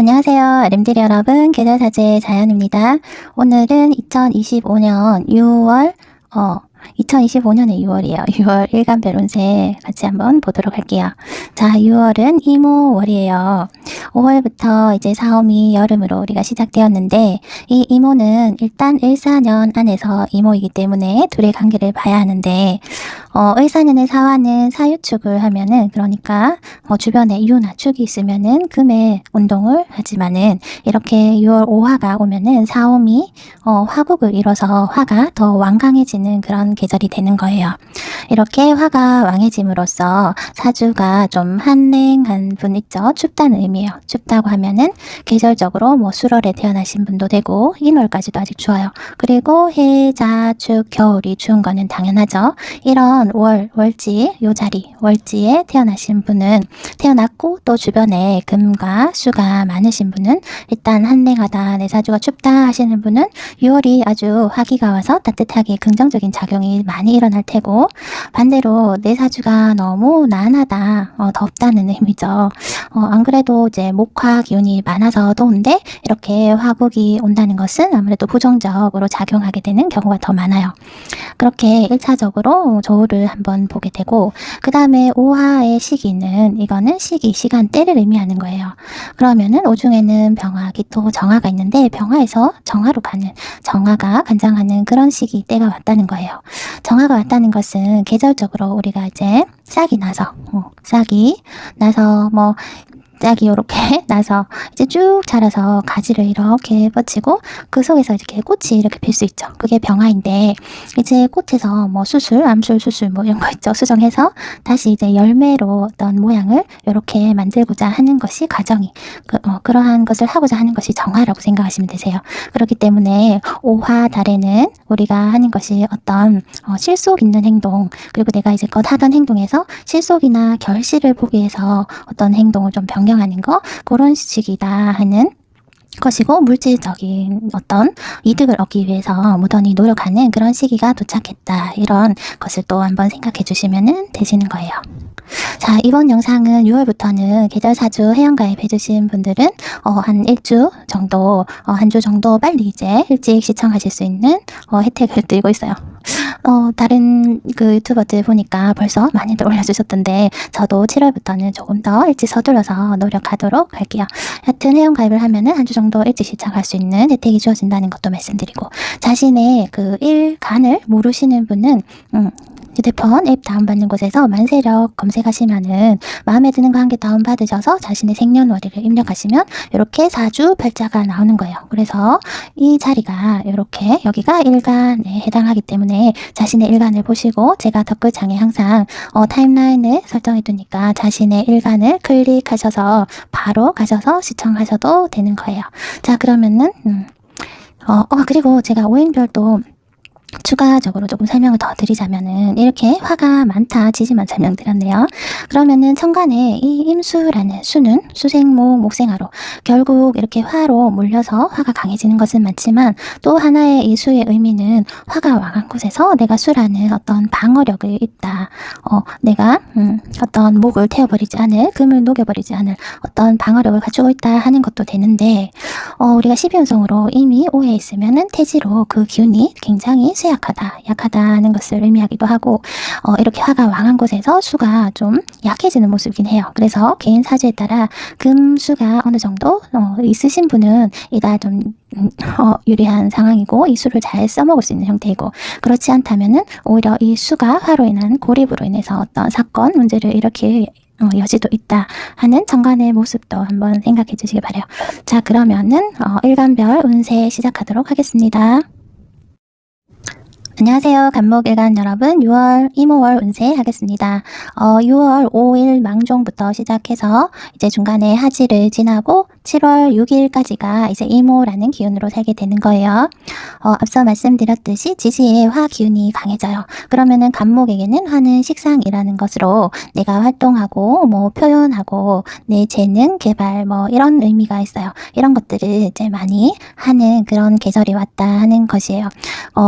안녕하세요. 림들 여러분, 계절사제 자연입니다. 오늘은 2025년 6월, 2025년의 6월이에요. 6월 일간별 운세 같이 한번 보도록 할게요. 자, 6월은 이모월이에요. 5월부터 이제 사오미 여름으로 우리가 시작되었는데, 이 이모는 일단 을사년 안에서 이모이기 때문에 둘의 관계를 봐야 하는데, 을사년의 사화는 사유축을 하면은, 그러니까 주변에 유나 축이 있으면은 금의 운동을 하지만은, 이렇게 6월 5화가 오면은 사오미 화국을 이뤄서 화가 더 완강해지는 그런 계절이 되는 거예요. 이렇게 화가 왕해짐으로써 사주가 좀 한랭한 분 있죠. 춥다는 의미예요. 춥다고 하면은 계절적으로 뭐 수월에 태어나신 분도 되고 인월까지도 아직 추워요. 그리고 해, 자, 축, 겨울이 추운 거는 당연하죠. 이런 월지, 요 자리, 월지에 태어나신 분은 태어났고 또 주변에 금과 수가 많으신 분은 일단 한랭하다, 내 사주가 춥다 하시는 분은 6월이 아주 화기가 와서 따뜻하게 긍정적인 작용이 많이 일어날 테고, 반대로 내 사주가 너무 난하다, 덥다는 의미죠. 안 그래도 이제 목화 기운이 많아서 더운데 이렇게 화국이 온다는 것은 아무래도 부정적으로 작용하게 되는 경우가 더 많아요. 그렇게 1차적으로 저울을 한번 보게 되고, 그 다음에 5화의 시기는 이거는 시간대를 의미하는 거예요. 그러면은 오중에는 병화, 기토, 정화가 있는데 병화에서 정화로 가는, 정화가 관장하는 그런 시기 때가 왔다는 거예요. 정화가 왔다는 것은 계절적으로 우리가 이제 싹이 나서 뭐 짝이 요렇게 나서 이제 쭉 자라서 가지를 이렇게 뻗치고 그 속에서 이렇게 꽃이 이렇게 필 수 있죠. 그게 병화인데, 이제 꽃에서 뭐 수술, 암술, 수술 뭐 이런 거 있죠. 수정해서 다시 이제 열매로 어떤 모양을 이렇게 만들고자 하는 것이 과정이, 그러한 것을 하고자 하는 것이 정화라고 생각하시면 되세요. 그렇기 때문에 5화 달에는 우리가 하는 것이 어떤 실속 있는 행동, 그리고 내가 이제껏 하던 행동에서 실속이나 결실을 보기 위해서 어떤 행동을 좀 변경하는 거, 그런 시기다 하는 것이고, 물질적인 어떤 이득을 얻기 위해서 무던히 노력하는 그런 시기가 도착했다, 이런 것을 또 한번 생각해 주시면 되시는 거예요. 자, 이번 영상은 6월부터는 계절사주 회원가입 해주신 분들은 한 일주 정도, 한 주 정도 빨리 이제 일찍 시청하실 수 있는 혜택을 드리고 있어요. 다른 그 유튜버들 보니까 벌써 많이들 올려주셨던데, 저도 7월부터는 조금 더 일찍 서둘러서 노력하도록 할게요. 하여튼 회원가입을 하면은 한 주 정도 일찍 시청할 수 있는 혜택이 주어진다는 것도 말씀드리고, 자신의 그 일간을 모르시는 분은 휴대폰 앱 다운받는 곳에서 만세력 검색하시면은 마음에 드는 거 한 개 다운받으셔서 자신의 생년월일을 입력하시면 이렇게 사주 팔자가 나오는 거예요. 그래서 이 자리가 이렇게 여기가 일간에 해당하기 때문에 자신의 일간을 보시고, 제가 댓글창에 항상 타임라인을 설정해 두니까 자신의 일간을 클릭하셔서 바로 가셔서 시청하셔도 되는 거예요. 자, 그러면은 그리고 제가 오행별도 추가적으로 조금 설명을 더 드리자면은, 이렇게 화가 많다 지지만 설명드렸네요. 그러면은 천간에 이 임수라는 수는 수생목, 목생화로 결국 이렇게 화로 몰려서 화가 강해지는 것은 맞지만, 또 하나의 이 수의 의미는 화가 왕한 곳에서 내가 수라는 어떤 방어력을 있다, 내가 어떤 목을 태워버리지 않을, 금을 녹여버리지 않을 어떤 방어력을 갖추고 있다 하는 것도 되는데, 우리가 12운성으로 이미 5에 있으면은 태지로 그 기운이 굉장히 약하다는 것을 의미하기도 하고, 이렇게 화가 왕한 곳에서 수가 좀 약해지는 모습이긴 해요. 그래서 개인 사주에 따라 금수가 어느 정도 있으신 분은 이다 좀 유리한 상황이고, 이 수를 잘 써먹을 수 있는 형태이고, 그렇지 않다면은 오히려 이 수가 화로 인한 고립으로 인해서 어떤 사건, 문제를 일으킬 여지도 있다 하는 천간의 모습도 한번 생각해 주시기 바라요. 자, 그러면은 일간별 운세 시작하도록 하겠습니다. 안녕하세요. 간목일간 여러분, 6월 이모월 운세 하겠습니다. 6월 5일 망종부터 시작해서 이제 중간에 하지를 지나고 7월 6일까지가 이제 이모라는 기운으로 살게 되는 거예요. 앞서 말씀드렸듯이 지지의 화 기운이 강해져요. 그러면은 간목에게는 화는 식상이라는 것으로 내가 활동하고 뭐 표현하고 내 재능 개발 뭐 이런 의미가 있어요. 이런 것들을 이제 많이 하는 그런 계절이 왔다 하는 것이에요.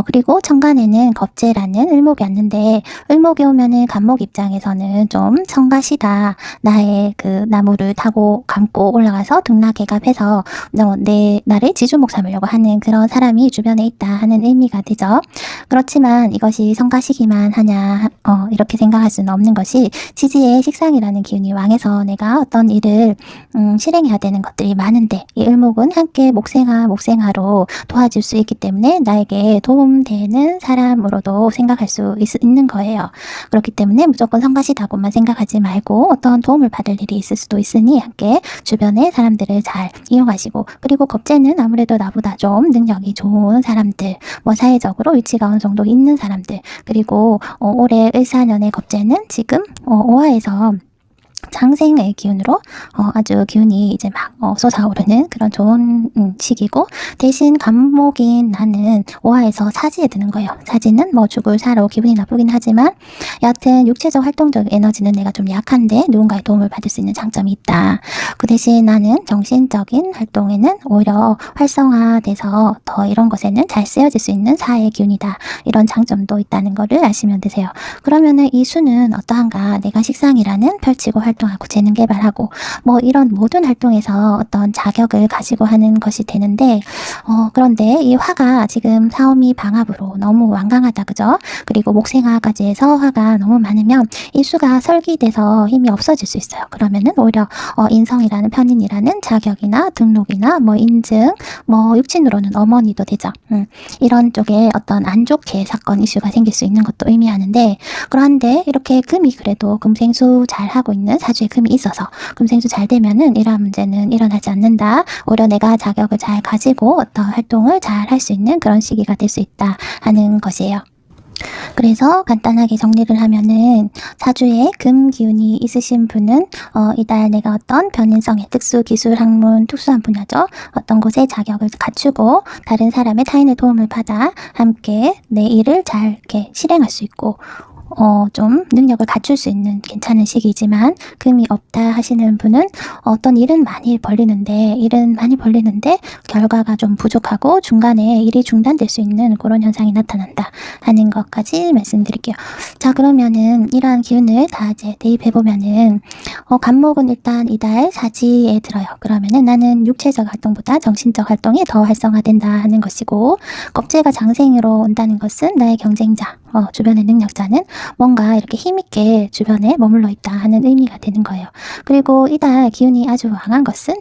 그리고 천간에는 겁재라는 을목이 왔는데, 을목이 오면은 간목 입장에서는 좀 성가시다, 나의 그 나무를 타고 감고 올라가서 등락 개나 개갑해서 나를 지주목 삼으려고 하는 그런 사람이 주변에 있다 하는 의미가 되죠. 그렇지만 이것이 성가시기만 하냐 이렇게 생각할 수는 없는 것이 지지의 식상이라는 기운이 왕해서 내가 어떤 일을 실행해야 되는 것들이 많은데 이 을목은 함께 목생하로 도와줄 수 있기 때문에 나에게 도움되는 사람으로도 생각할 수 있는 거예요. 그렇기 때문에 무조건 성가시다고만 생각하지 말고 어떤 도움을 받을 일이 있을 수도 있으니 함께 주변의 사람들을 잘 이용하시고, 그리고 겁재는 아무래도 나보다 좀 능력이 좋은 사람들, 사회적으로 위치가 어느 정도 있는 사람들, 그리고 올해 을사년의 겁재는 지금 오화에서 장생의 기운으로 아주 기운이 이제 막 솟아오르는 그런 좋은 시기고, 대신 간목인 나는 오화에서 사지에 드는 거예요. 사지는 죽을 사로 기분이 나쁘긴 하지만 여하튼 육체적 활동적 에너지는 내가 좀 약한데 누군가의 도움을 받을 수 있는 장점이 있다. 그 대신 나는 정신적인 활동에는 오히려 활성화돼서 더 이런 것에는 잘 쓰여질 수 있는 사의 기운이다. 이런 장점도 있다는 거를 아시면 되세요. 그러면은 이 수는 어떠한가? 내가 식상이라는 펼치고 활동하고 재능 개발하고 이런 모든 활동에서 어떤 자격을 가지고 하는 것이 되는데, 그런데 이 화가 지금 사오미 방합으로 너무 완강하다, 그죠? 그리고 목생화까지 해서 화가 너무 많으면 이 수가 설기돼서 힘이 없어질 수 있어요. 그러면은 오히려 인성이라는 편인이라는 자격이나 등록이나 인증, 육친으로는 어머니도 되죠. 이런 쪽에 어떤 안 좋게 사건 이슈가 생길 수 있는 것도 의미하는데, 그런데 이렇게 금이 그래도 금생수 잘 하고 있는 사주에 금이 있어서 금생수 잘 되면은 이러한 문제는 일어나지 않는다. 오히려 내가 자격을 잘 가지고 어떤 활동을 잘 할 수 있는 그런 시기가 될 수 있다 하는 것이에요. 그래서 간단하게 정리를 하면은 사주에 금 기운이 있으신 분은 이달 내가 어떤 변인성의 특수 기술 학문 특수한 분야죠. 어떤 곳에 자격을 갖추고 다른 사람의 타인의 도움을 받아 함께 내 일을 잘 이렇게 실행할 수 있고, 좀 능력을 갖출 수 있는 괜찮은 시기지만, 금이 없다 하시는 분은 어떤 일은 많이 벌리는데 결과가 좀 부족하고 중간에 일이 중단될 수 있는 그런 현상이 나타난다 하는 것까지 말씀드릴게요. 자, 그러면은 이러한 기운을 다 이제 대입해보면은 간목은 일단 이달 사지에 들어요. 그러면은 나는 육체적 활동보다 정신적 활동이 더 활성화된다 하는 것이고, 겁재가 장생으로 온다는 것은 나의 경쟁자, 주변의 능력자는 뭔가 이렇게 힘있게 주변에 머물러 있다 하는 의미가 되는 거예요. 그리고 이달 기운이 아주 왕한 것은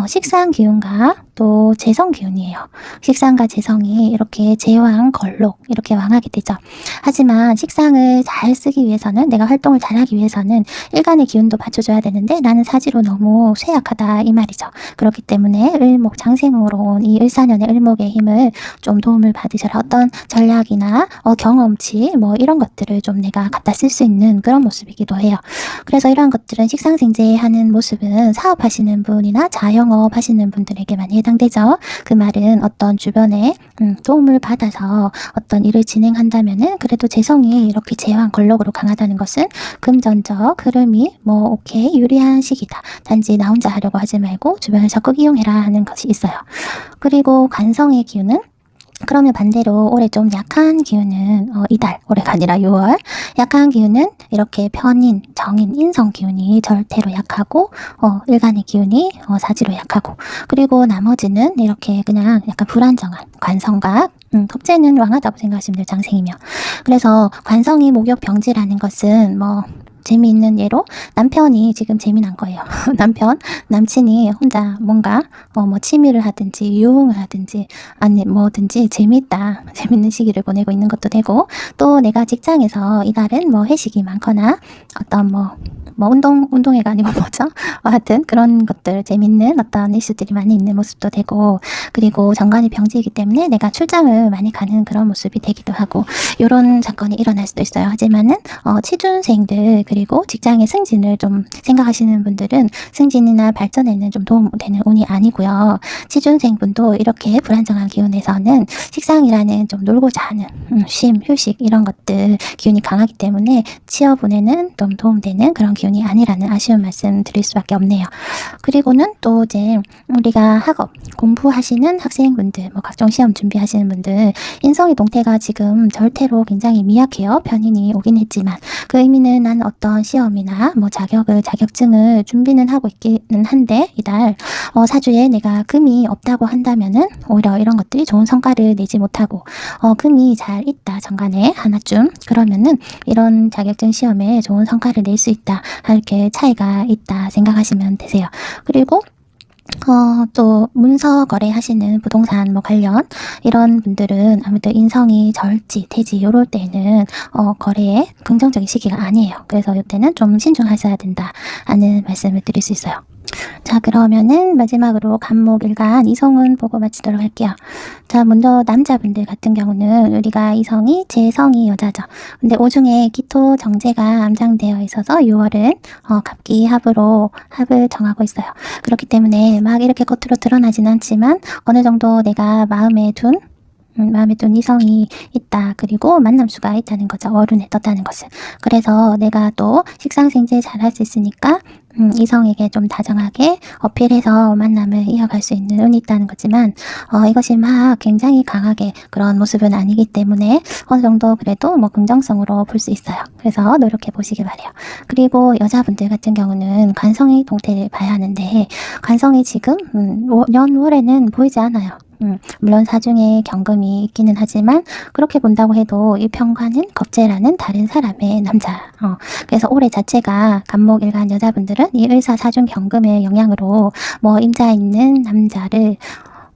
식상 기운과 또 재성 기운이에요. 식상과 재성이 이렇게 제왕, 걸록 이렇게 왕하게 되죠. 하지만 식상을 잘 쓰기 위해서는, 내가 활동을 잘 하기 위해서는 일간의 기운도 받쳐줘야 되는데 나는 사지로 너무 쇠약하다 이 말이죠. 그렇기 때문에 을목 장생으로 온 이 을사년의 을목의 힘을 좀 도움을 받으셔라. 어떤 전략이나 경험치 이런 것들을 좀 내가 갖다 쓸 수 있는 그런 모습이기도 해요. 그래서 이러한 것들은 식상생재하는 모습은 사업하시는 분이나 자영업 하시는 분들에게 많이 해당되죠. 그 말은 어떤 주변에 도움을 받아서 어떤 일을 진행한다면은 그래도 재성이 이렇게 제왕 걸록으로 강하다는 것은 금전적 흐름이 오케이 유리한 시기다. 단지 나 혼자 하려고 하지 말고 주변을 적극 이용해라 하는 것이 있어요. 그리고 관성의 기운은, 그러면 반대로 올해 좀 약한 기운은 이달, 올해가 아니라 6월 약한 기운은 이렇게 편인, 정인, 인성 기운이 절대로 약하고 일간의 기운이 사지로 약하고, 그리고 나머지는 이렇게 그냥 약간 불안정한 관성과 겁재는 왕하다고 생각하시면 돼요. 장생이며. 그래서 관성이 목욕병지라는 것은 재미있는 예로 남편이 지금 재미난 거예요. 남친이 혼자 뭔가 취미를 하든지 유흥을 하든지 아니 뭐든지 재밌는 시기를 보내고 있는 것도 되고, 또 내가 직장에서 이달은 회식이 많거나 어떤 운동회가 아니고 뭐죠? 하여튼 그런 것들, 재밌는 어떤 이슈들이 많이 있는 모습도 되고, 그리고 정관이 병지이기 때문에 내가 출장을 많이 가는 그런 모습이 되기도 하고, 이런 사건이 일어날 수도 있어요. 하지만은 취준생들 그리고 직장의 승진을 좀 생각하시는 분들은 승진이나 발전에는 좀 도움되는 운이 아니고요. 취준생분도 이렇게 불안정한 기운에서는 식상이라는 좀 놀고자 하는 쉼, 휴식 이런 것들 기운이 강하기 때문에 취업운에는 좀 도움되는 그런 기운 기운이 아니라는 아쉬운 말씀 드릴 수밖에 없네요. 그리고는 또 이제 우리가 학업, 공부하시는 학생분들, 뭐 각종 시험 준비하시는 분들, 인성의 동태가 지금 절대로 굉장히 미약해요. 편인이 오긴 했지만 그 의미는 난 어떤 시험이나 뭐 자격증을 준비는 하고 있기는 한데 이달 사주에 내가 금이 없다고 한다면은 오히려 이런 것들이 좋은 성과를 내지 못하고 금이 잘 있다 정간에 하나쯤 그러면은 이런 자격증 시험에 좋은 성과를 낼 수 있다 이렇게 차이가 있다 생각하시면 되세요. 그리고 또 문서 거래하시는 부동산 뭐 관련 이런 분들은 아무래도 인성이 절지, 태지 요럴 때는 거래에 긍정적인 시기가 아니에요. 그래서 이때는 좀 신중하셔야 된다 하는 말씀을 드릴 수 있어요. 자, 그러면은 마지막으로 간목일간 이성운 보고 마치도록 할게요. 자, 먼저 남자분들 같은 경우는 우리가 이성이 재성이 여자죠. 근데 오중에 기토 정제가 암장되어 있어서 6월은 갑기합으로 합을 정하고 있어요. 그렇기 때문에 막 이렇게 겉으로 드러나진 않지만 어느 정도 내가 마음에 둔 이성이 있다. 그리고 만남수가 있다는 거죠. 월운에 떴다는 것은. 그래서 내가 또 식상생재 잘 할 수 있으니까 이성에게 좀 다정하게 어필해서 만남을 이어갈 수 있는 운이 있다는 거지만 이것이 막 굉장히 강하게 그런 모습은 아니기 때문에 어느 정도 그래도 뭐 긍정성으로 볼 수 있어요. 그래서 노력해 보시기 바래요. 그리고 여자분들 같은 경우는 관성의 동태를 봐야 하는데 관성이 지금 연월에는 보이지 않아요. 물론 사중에 경금이 있기는 하지만 그렇게 본다고 해도 이 편관은 겁재라는 다른 사람의 남자. 그래서 올해 자체가 간목일간 여자분들은 이 의사 사중 경금의 영향으로 뭐 임자 있는 남자를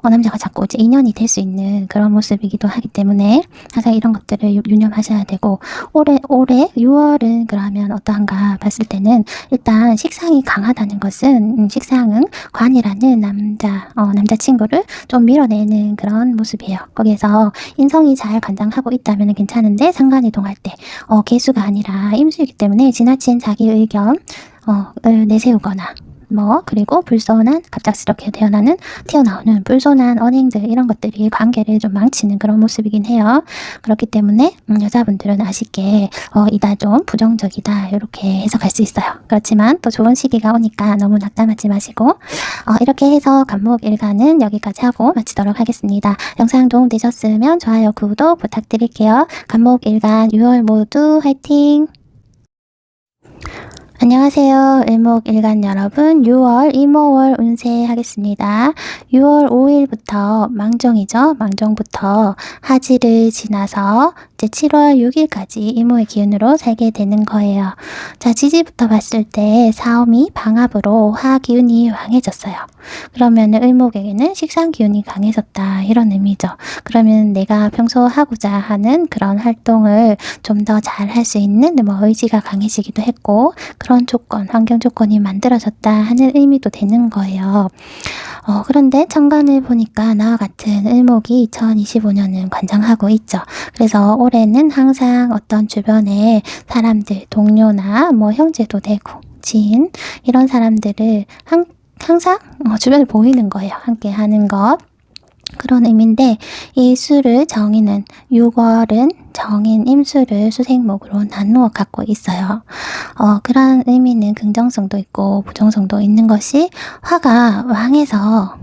남자가 자꾸 이제 인연이 될 수 있는 그런 모습이기도 하기 때문에 항상 이런 것들을 유념하셔야 되고 올해 6월은 그러면 어떠한가 봤을 때는 일단 식상이 강하다는 것은 식상은 관이라는 남자친구를 좀 밀어내는 그런 모습이에요. 거기에서 인성이 잘 관장하고 있다면 괜찮은데 상관이 동할 때 개수가 아니라 임수이기 때문에 지나친 자기 의견을 내세우거나 그리고 갑작스럽게 튀어나오는 불손한 언행들 이런 것들이 관계를 좀 망치는 그런 모습이긴 해요. 그렇기 때문에 여자분들은 아쉽게 이달 좀 부정적이다 이렇게 해석할 수 있어요. 그렇지만 또 좋은 시기가 오니까 너무 낙담하지 마시고 이렇게 해서 간목일간은 여기까지 하고 마치도록 하겠습니다. 영상 도움되셨으면 좋아요, 구독 부탁드릴게요. 간목일간 6월 모두 화이팅! 안녕하세요. 을목일간 여러분, 6월 이모월 운세 하겠습니다. 6월 5일부터 망종이죠. 망종부터 하지를 지나서 이제 7월 6일까지 이모의 기운으로 살게 되는 거예요. 자, 지지부터 봤을 때 사오미 방합으로 화 기운이 왕해졌어요. 그러면 을목에게는 식상 기운이 강해졌다 이런 의미죠. 그러면 내가 평소 하고자 하는 그런 활동을 좀 더 잘 할 수 있는 의지가 강해지기도 했고 그런 환경 조건이 만들어졌다 하는 의미도 되는 거예요. 그런데 천간을 보니까 나와 같은 을목이 2025년은 관장하고 있죠. 그래서 올해는 항상 어떤 주변에 사람들, 동료나 형제도 되고 지인 이런 사람들을 항상 주변에 보이는 거예요. 함께 하는 것. 그런 의미인데 이 수를 정의는 6월은 정인 임수를 수생목으로 나누어 갖고 있어요. 그런 의미는 긍정성도 있고 부정성도 있는 것이 화가 왕해서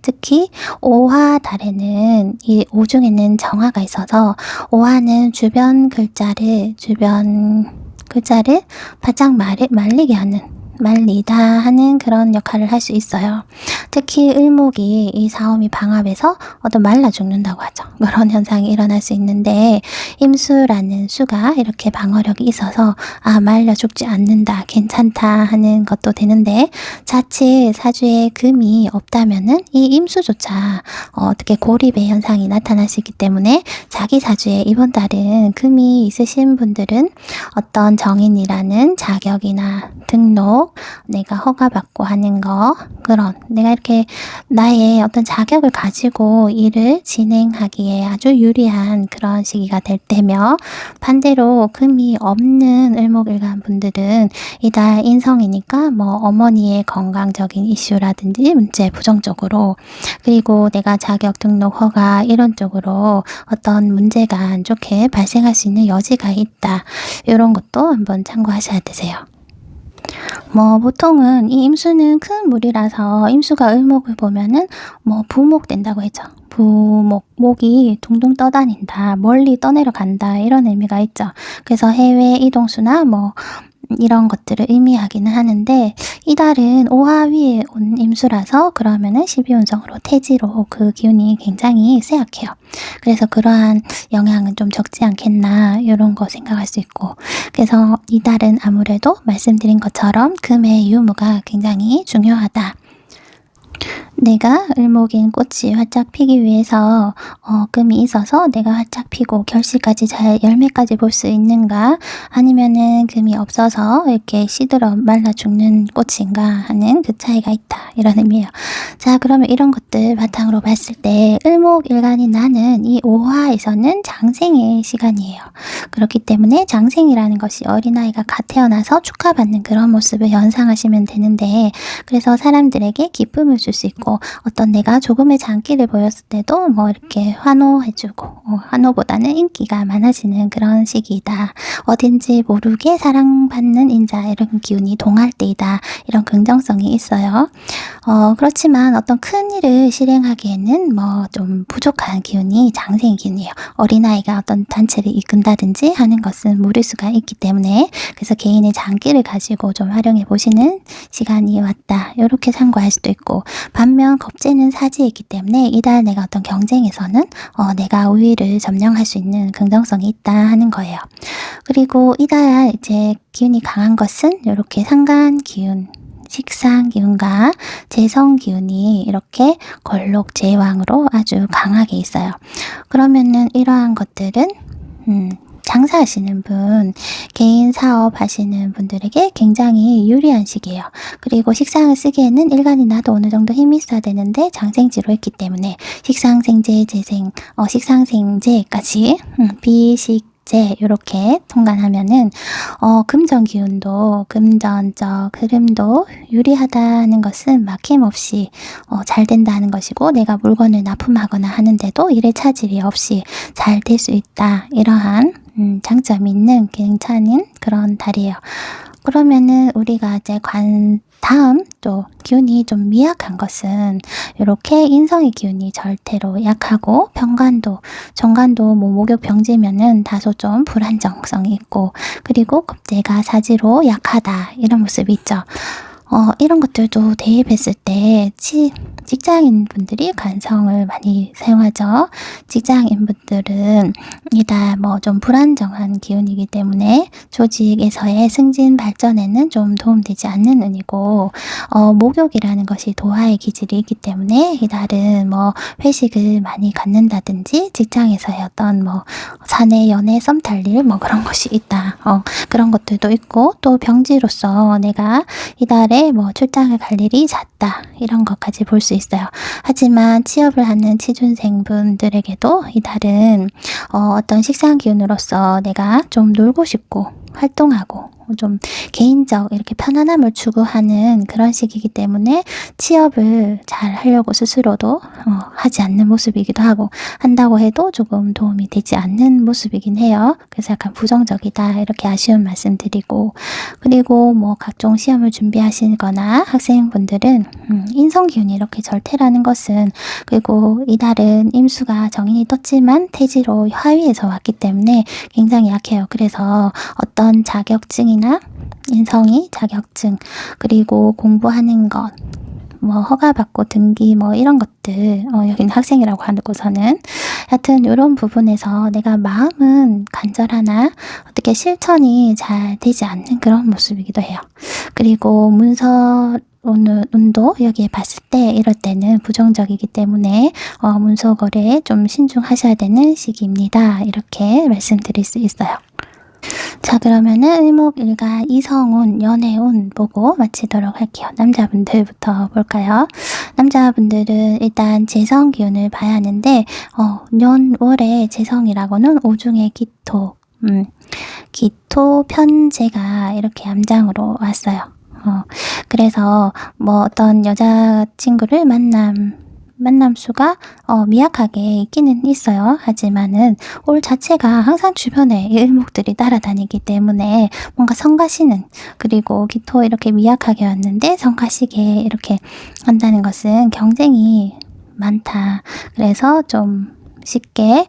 특히 오화 달에는 이 오중에는 정화가 있어서 오화는 주변 글자를 바짝 말리게 하는 말리다 하는 그런 역할을 할 수 있어요. 특히 을목이 이 사오미 방합에서 말라 죽는다고 하죠. 그런 현상이 일어날 수 있는데 임수라는 수가 이렇게 방어력이 있어서 말려 죽지 않는다, 괜찮다 하는 것도 되는데 자칫 사주에 금이 없다면은 이 임수조차 어떻게 고립의 현상이 나타날 수 있기 때문에 자기 사주에 이번 달은 금이 있으신 분들은 어떤 정인이라는 자격이나 등록 내가 허가받고 하는 거 내가 이렇게 나의 어떤 자격을 가지고 일을 진행하기에 아주 유리한 그런 시기가 될 때며 반대로 금이 없는 을목일간 분들은 이달 인성이니까 어머니의 건강적인 이슈라든지 문제 부정적으로 그리고 내가 자격 등록 허가 이런 쪽으로 어떤 문제가 안 좋게 발생할 수 있는 여지가 있다. 이런 것도 한번 참고하셔야 되세요. 뭐 보통은 이 임수는 큰 물이라서 임수가 을목을 보면은 뭐 부목 된다고 했죠. 부목, 목이 둥둥 떠다닌다, 멀리 떠내려간다 이런 의미가 있죠. 그래서 해외 이동수나 뭐 이런 것들을 의미하기는 하는데 이 달은 오화 위에 온 임수라서 그러면은 12운성으로 태지로 그 기운이 굉장히 쇠약해요. 그래서 그러한 영향은 좀 적지 않겠나 이런 거 생각할 수 있고, 그래서 이 달은 아무래도 말씀드린 것처럼 금의 유무가 굉장히 중요하다. 내가 을목인 꽃이 활짝 피기 위해서 금이 있어서 내가 활짝 피고 결실까지 잘 열매까지 볼 수 있는가, 아니면은 금이 없어서 이렇게 시들어 말라 죽는 꽃인가 하는 그 차이가 있다 이런 의미예요. 자, 그러면 이런 것들 바탕으로 봤을 때 을목일간이 나는 이 오화에서는 장생의 시간이에요. 그렇기 때문에 장생이라는 것이 어린아이가 갓 태어나서 축하받는 그런 모습을 연상하시면 되는데, 그래서 사람들에게 기쁨을 줄 수 있고 어떤 내가 조금의 장기를 보였을 때도 뭐 이렇게 환호해주고 환호보다는 인기가 많아지는 그런 시기이다. 어딘지 모르게 사랑받는 인자 이런 기운이 동할 때이다. 이런 긍정성이 있어요. 그렇지만 어떤 큰 일을 실행하기에는 뭐 좀 부족한 기운이 장생의 기운이에요. 어린아이가 어떤 단체를 이끈다든지 하는 것은 무리수가 있기 때문에, 그래서 개인의 장기를 가지고 좀 활용해 보시는 시간이 왔다. 이렇게 참고할 수도 있고, 반면 겁재는 사지에 있기 때문에 이달 내가 어떤 경쟁에서는 내가 우위를 점령할 수 있는 긍정성이 있다 하는 거예요. 그리고 이달 이제 기운이 강한 것은 이렇게 상간 기운, 식상 기운과 재성 기운이 이렇게 걸록 제왕으로 아주 강하게 있어요. 그러면은 이러한 것들은 장사하시는 분, 개인 사업 하시는 분들에게 굉장히 유리한 시기예요. 그리고 식상을 쓰기에는 일간이 나도 어느 정도 힘이 있어야 되는데 장생지로 있기 때문에 식상생재, 재생, 식상생재까지 비식 제 이렇게 통관하면은 금전 기운도 금전적 흐름도 유리하다는 것은 막힘없이 잘 된다는 것이고, 내가 물건을 납품하거나 하는데도 일의 차질이 없이 잘 될 수 있다. 이러한 장점이 있는 괜찮은 그런 달이에요. 그러면은 우리가 이제 다음 또 기운이 좀 미약한 것은 이렇게 인성의 기운이 절대로 약하고 정관도 뭐 목욕 병지면은 다소 좀 불안정성이 있고, 그리고 겁재가 사지로 약하다 이런 모습이 있죠. 이런 것들도 대입했을 때 직장인 분들이 관성을 많이 사용하죠. 직장인 분들은 이달 뭐 좀 불안정한 기운이기 때문에 조직에서의 승진 발전에는 좀 도움되지 않는 운이고, 목욕이라는 것이 도화의 기질이 있기 때문에 이달은 뭐 회식을 많이 갖는다든지 직장에서의 어떤 뭐 사내 연애 썸 탈일 뭐 그런 것이 있다. 그런 것들도 있고, 또 병지로서 내가 이달에 뭐 출장을 갈 일이 잦다 이런 것까지 볼 수 있어요. 하지만 취업을 하는 취준생분들에게도 이달은 어떤 식상 기운으로서 내가 좀 놀고 싶고 활동하고 좀 개인적 이렇게 편안함을 추구하는 그런 시기이기 때문에 취업을 잘 하려고 스스로도 하지 않는 모습이기도 하고, 한다고 해도 조금 도움이 되지 않는 모습이긴 해요. 그래서 약간 부정적이다 이렇게 아쉬운 말씀 드리고, 그리고 뭐 각종 시험을 준비하시거나 학생분들은 인성기운이 이렇게 절퇴라는 것은, 그리고 이달은 임수가 정인이 떴지만 태지로 하위에서 왔기 때문에 굉장히 약해요. 그래서 어떤 자격증이나 인성이 자격증, 그리고 공부하는 것, 뭐 허가받고 등기 뭐 이런 것들, 여기는 학생이라고 하고서는 하여튼 이런 부분에서 내가 마음은 간절하나 어떻게 실천이 잘 되지 않는 그런 모습이기도 해요. 그리고 문서 운도 여기에 봤을 때 이럴 때는 부정적이기 때문에 문서 거래에 좀 신중하셔야 되는 시기입니다. 이렇게 말씀드릴 수 있어요. 자, 그러면은 을목일간 이성운, 연애운 보고 마치도록 할게요. 남자분들부터 볼까요? 남자분들은 일단 재성 기운을 봐야 하는데, 년월의 재성이라고는 오중의 기토 편재가 이렇게 암장으로 왔어요. 그래서 뭐 어떤 여자친구를 만남수가 미약하게 있기는 있어요. 하지만은 올 자체가 항상 주변에 이 을목들이 따라다니기 때문에 뭔가 성가시는, 그리고 기토 이렇게 미약하게 왔는데 성가시게 이렇게 한다는 것은 경쟁이 많다. 그래서 좀 쉽게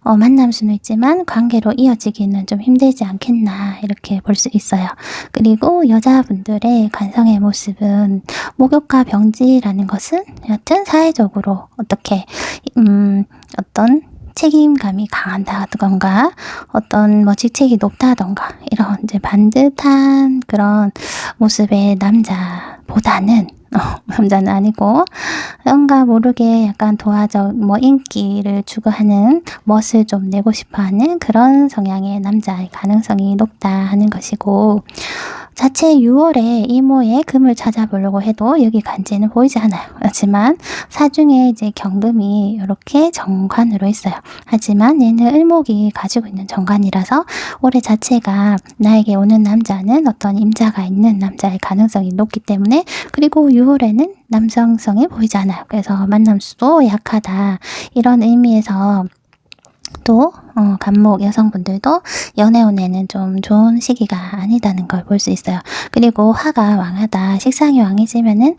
만남 수는 있지만 관계로 이어지기는 좀 힘들지 않겠나, 이렇게 볼 수 있어요. 그리고 여자분들의 관성의 모습은 목욕과 병지라는 것은 여튼 사회적으로 어떻게 어떤 책임감이 강하다던가 어떤 직책이 높다던가 이런 이제 반듯한 그런 모습의 남자보다는 남자는 아니고 뭔가 모르게 약간 도화적 인기를 추구하는, 멋을 좀 내고 싶어하는 그런 성향의 남자의 가능성이 높다 하는 것이고, 자체 6월에 이모의 금을 찾아보려고 해도 여기 간지는 보이지 않아요. 하지만 사중에 이제 경금이 이렇게 정관으로 있어요. 하지만 얘는 을목이 가지고 있는 정관이라서 올해 자체가 나에게 오는 남자는 어떤 임자가 있는 남자의 가능성이 높기 때문에, 그리고 6월에는 남성성이 보이지 않아요. 그래서 만남 수도 약하다, 이런 의미에서 또 간목 여성분들도 연애운에는 좀 좋은 시기가 아니다는 걸 볼 수 있어요. 그리고 화가 왕하다, 식상이 왕해지면은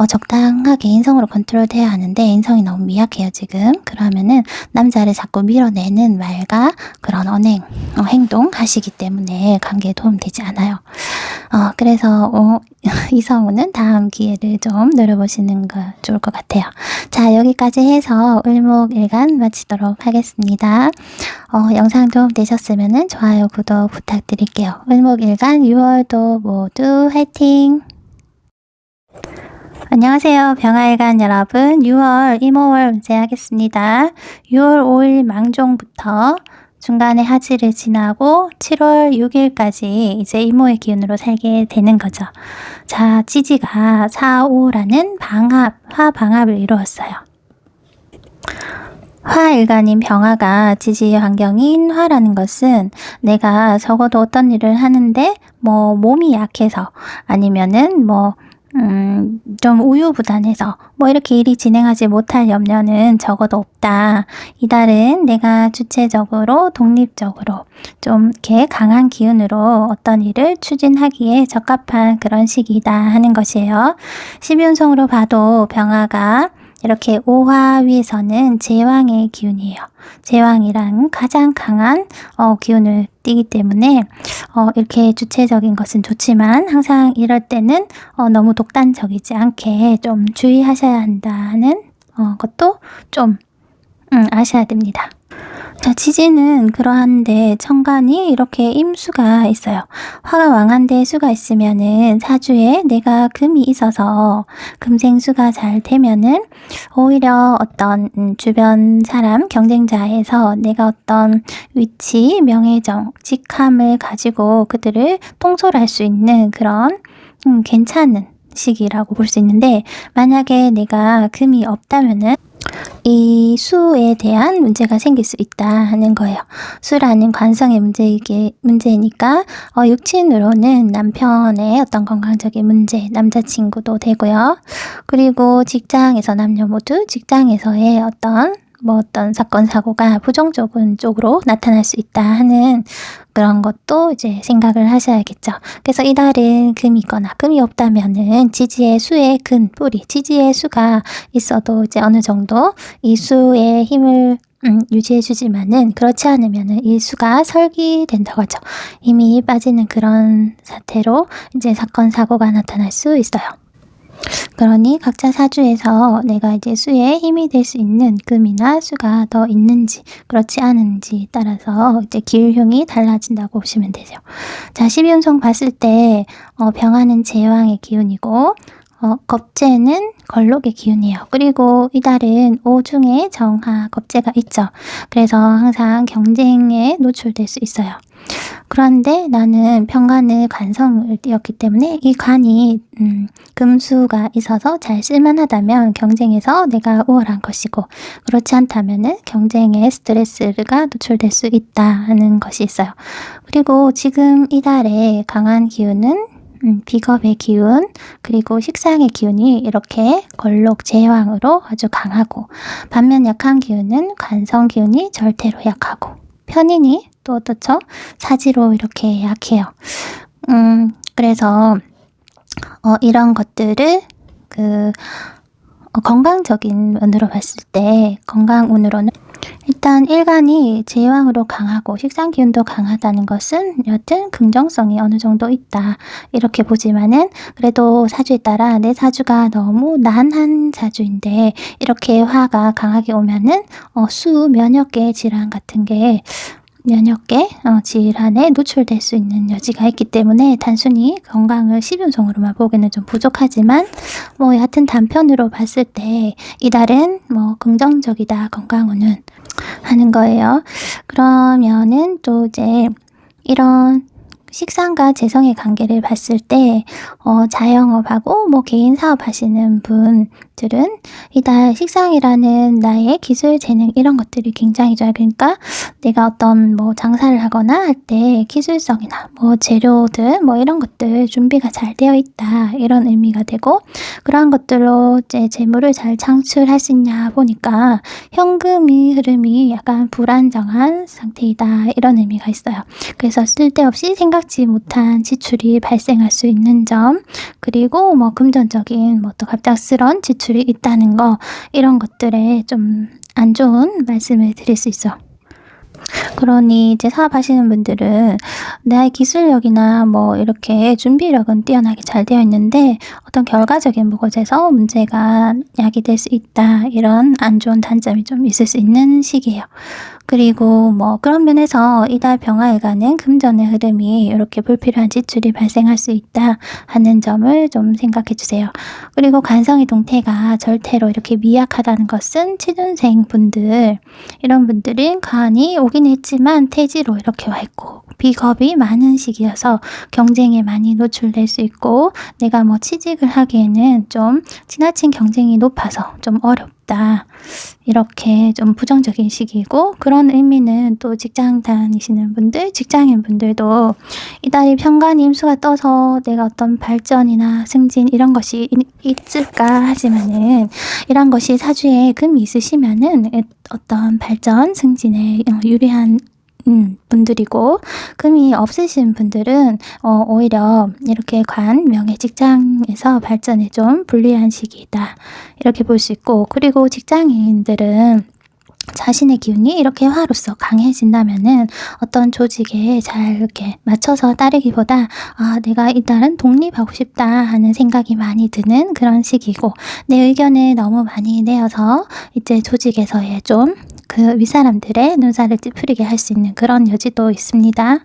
적당하게 인성으로 컨트롤 돼야 하는데 인성이 너무 미약해요 지금. 그러면은 남자를 자꾸 밀어내는 말과 그런 언행, 행동 하시기 때문에 관계에 도움되지 않아요. 그래서 이성우는 다음 기회를 좀 노려보시는 거 좋을 것 같아요. 자, 여기까지 해서 을목일간 마치도록 하겠습니다. 영상 도움 되셨으면 좋아요, 구독 부탁드릴게요. 을목일간 6월도 모두 화이팅! 안녕하세요. 병화일간 여러분, 6월 이모월 운세하겠습니다. 6월 5일 망종부터 중간에 하지를 지나고 7월 6일까지 이제 이모의 기운으로 살게 되는 거죠. 자, 지지가 4, 5라는 방합, 화방합을 이루었어요. 화일간인 병화가 지지의 환경인 화라는 것은 내가 적어도 어떤 일을 하는데 몸이 약해서 아니면은 좀 우유부단해서 이렇게 일이 진행하지 못할 염려는 적어도 없다. 이달은 내가 주체적으로 독립적으로 좀 이렇게 강한 기운으로 어떤 일을 추진하기에 적합한 그런 시기다 하는 것이에요. 12운성으로 봐도 병화가 이렇게 5화 위에서는 제왕의 기운이에요. 제왕이란 가장 강한 기운을 띠기 때문에 이렇게 주체적인 것은 좋지만 항상 이럴 때는 너무 독단적이지 않게 좀 주의하셔야 한다는 것도 좀 아셔야 됩니다. 자, 지지는 그러한데 천간이 이렇게 임수가 있어요. 화가 왕한데 수가 있으면은 사주에 내가 금이 있어서 금생수가 잘 되면은 오히려 어떤 주변 사람 경쟁자에서 내가 어떤 위치, 명예정, 직함을 가지고 그들을 통솔할 수 있는 그런 괜찮은 시기라고 볼 수 있는데, 만약에 내가 금이 없다면은 이 수에 대한 문제가 생길 수 있다 하는 거예요. 수라는 관성의 문제니까 육친으로는 남편의 어떤 건강적인 문제, 남자친구도 되고요. 그리고 직장에서 남녀 모두 직장에서의 어떤 사건 사고가 부정적인 쪽으로 나타날 수 있다 하는 그런 것도 이제 생각을 하셔야겠죠. 그래서 이달은 금이 있거나 금이 없다면은 지지의 수의 근, 뿌리, 지지의 수가 있어도 이제 어느 정도 이 수의 힘을 유지해주지만은, 그렇지 않으면은 이 수가 설기된다고 하죠. 힘이 빠지는 그런 사태로 이제 사건 사고가 나타날 수 있어요. 그러니 각자 사주에서 내가 이제 수에 힘이 될 수 있는 금이나 수가 더 있는지 그렇지 않은지 따라서 이제 기울흉이 달라진다고 보시면 되죠. 자, 12운성 봤을 때 병화는 제왕의 기운이고 겁재는 걸록의 기운이에요. 그리고 이달은 오중에 정화, 겁재가 있죠. 그래서 항상 경쟁에 노출될 수 있어요. 그런데 나는 병관을 관성을 띄었기 때문에 이 관이 금수가 있어서 잘 쓸만하다면 경쟁에서 내가 우월한 것이고, 그렇지 않다면 경쟁에 스트레스가 노출될 수 있다 하는 것이 있어요. 그리고 지금 이달의 강한 기운은 비겁의 기운, 그리고 식상의 기운이 이렇게 걸록 제왕으로 아주 강하고, 반면 약한 기운은 관성 기운이 절대로 약하고, 편인이 또 어떻죠? 사지로 이렇게 약해요. 그래서 이런 것들을 건강적인 면으로 봤을 때, 건강운으로는 일단 일간이 제왕으로 강하고 식상 기운도 강하다는 것은 여튼 긍정성이 어느 정도 있다, 이렇게 보지만은, 그래도 사주에 따라 내 사주가 너무 난한 사주인데 이렇게 화가 강하게 오면은 면역계 질환 같은 게, 면역계 질환에 노출될 수 있는 여지가 있기 때문에 단순히 건강을 십윤성으로만 보기는 좀 부족하지만, 여하튼 단편으로 봤을 때 이달은 긍정적이다, 건강운은, 하는 거예요. 그러면은 또 이제 이런 식상과 재성의 관계를 봤을 때 자영업하고 개인 사업 하시는 분들은 이달 식상이라는 나의 기술, 재능 이런 것들이 굉장히 좋아요. 그러니까 내가 어떤 장사를 하거나 할 때 기술성이나 재료들 이런 것들 준비가 잘 되어 있다, 이런 의미가 되고, 그러한 것들로 이제 재물을 잘 창출할 수 있냐 보니까 현금이 흐름이 약간 불안정한 상태이다, 이런 의미가 있어요. 그래서 쓸데없이 생각지 못한 지출이 발생할 수 있는 점, 그리고 금전적인 또 갑작스런 지출이 있다는 거, 이런 것들에 좀 안 좋은 말씀을 드릴 수 있어. 그러니 이제 사업하시는 분들은 나의 기술력이나 이렇게 준비력은 뛰어나게 잘 되어 있는데 어떤 결과적인 곳에서 문제가 야기될 수 있다, 이런 안 좋은 단점이 좀 있을 수 있는 시기예요. 그리고 그런 면에서 이달 병화일간은 금전의 흐름이 이렇게 불필요한 지출이 발생할 수 있다 하는 점을 좀 생각해 주세요. 그리고 관성의 동태가 절대로 이렇게 미약하다는 것은 취준생 분들, 이런 분들은 간이 오긴 했지만 태지로 이렇게 와 있고, 비겁이 많은 시기여서 경쟁에 많이 노출될 수 있고, 내가 취직을 하기에는 좀 지나친 경쟁이 높아서 좀 어렵다, 이렇게 좀 부정적인 시기고, 그런 의미는 또 직장 다니시는 분들, 직장인 분들도 이달이 편관이 임수가 떠서 내가 어떤 발전이나 승진 이런 것이 있을까 하지만은, 이런 것이 사주에 금이 있으시면은 어떤 발전, 승진에 유리한 분들이고, 금이 없으신 분들은 오히려 이렇게 명예 직장에서 발전에 좀 불리한 시기이다, 이렇게 볼 수 있고, 그리고 직장인들은 자신의 기운이 이렇게 화로서 강해진다면은 어떤 조직에 잘 이렇게 맞춰서 따르기보다 내가 이달은 독립하고 싶다 하는 생각이 많이 드는 그런 시기고, 내 의견을 너무 많이 내어서 이제 조직에서의 좀 그 윗사람들의 눈살을 찌푸리게 할 수 있는 그런 여지도 있습니다.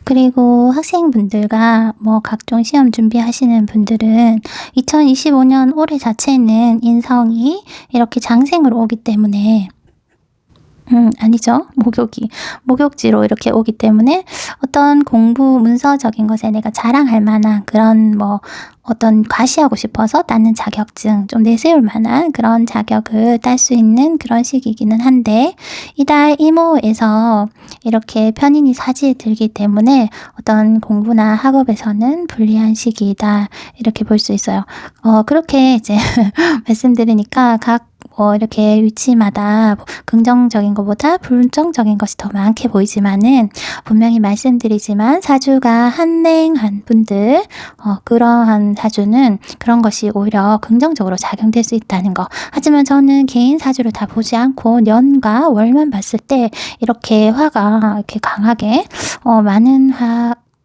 그리고 학생분들과 각종 시험 준비하시는 분들은 2025년 올해 자체는 인성이 이렇게 장생으로 오기 때문에, 아니죠. 목욕지로 이렇게 오기 때문에 어떤 공부 문서적인 것에 내가 자랑할 만한 그런 어떤 과시하고 싶어서 따는 자격증, 좀 내세울 만한 그런 자격을 딸 수 있는 그런 시기이기는 한데, 이달 이모에서 이렇게 편인이 사지에 들기 때문에 어떤 공부나 학업에서는 불리한 시기이다, 이렇게 볼 수 있어요. 그렇게 이제 말씀드리니까 이렇게 위치마다 긍정적인 것보다 불정적인 것이 더 많게 보이지만은, 분명히 말씀드리지만 사주가 한랭한 분들, 그러한 사주는 그런 것이 오히려 긍정적으로 작용될 수 있다는 거. 하지만 저는 개인 사주를 다 보지 않고 년과 월만 봤을 때 이렇게 화가 이렇게 강하게 많은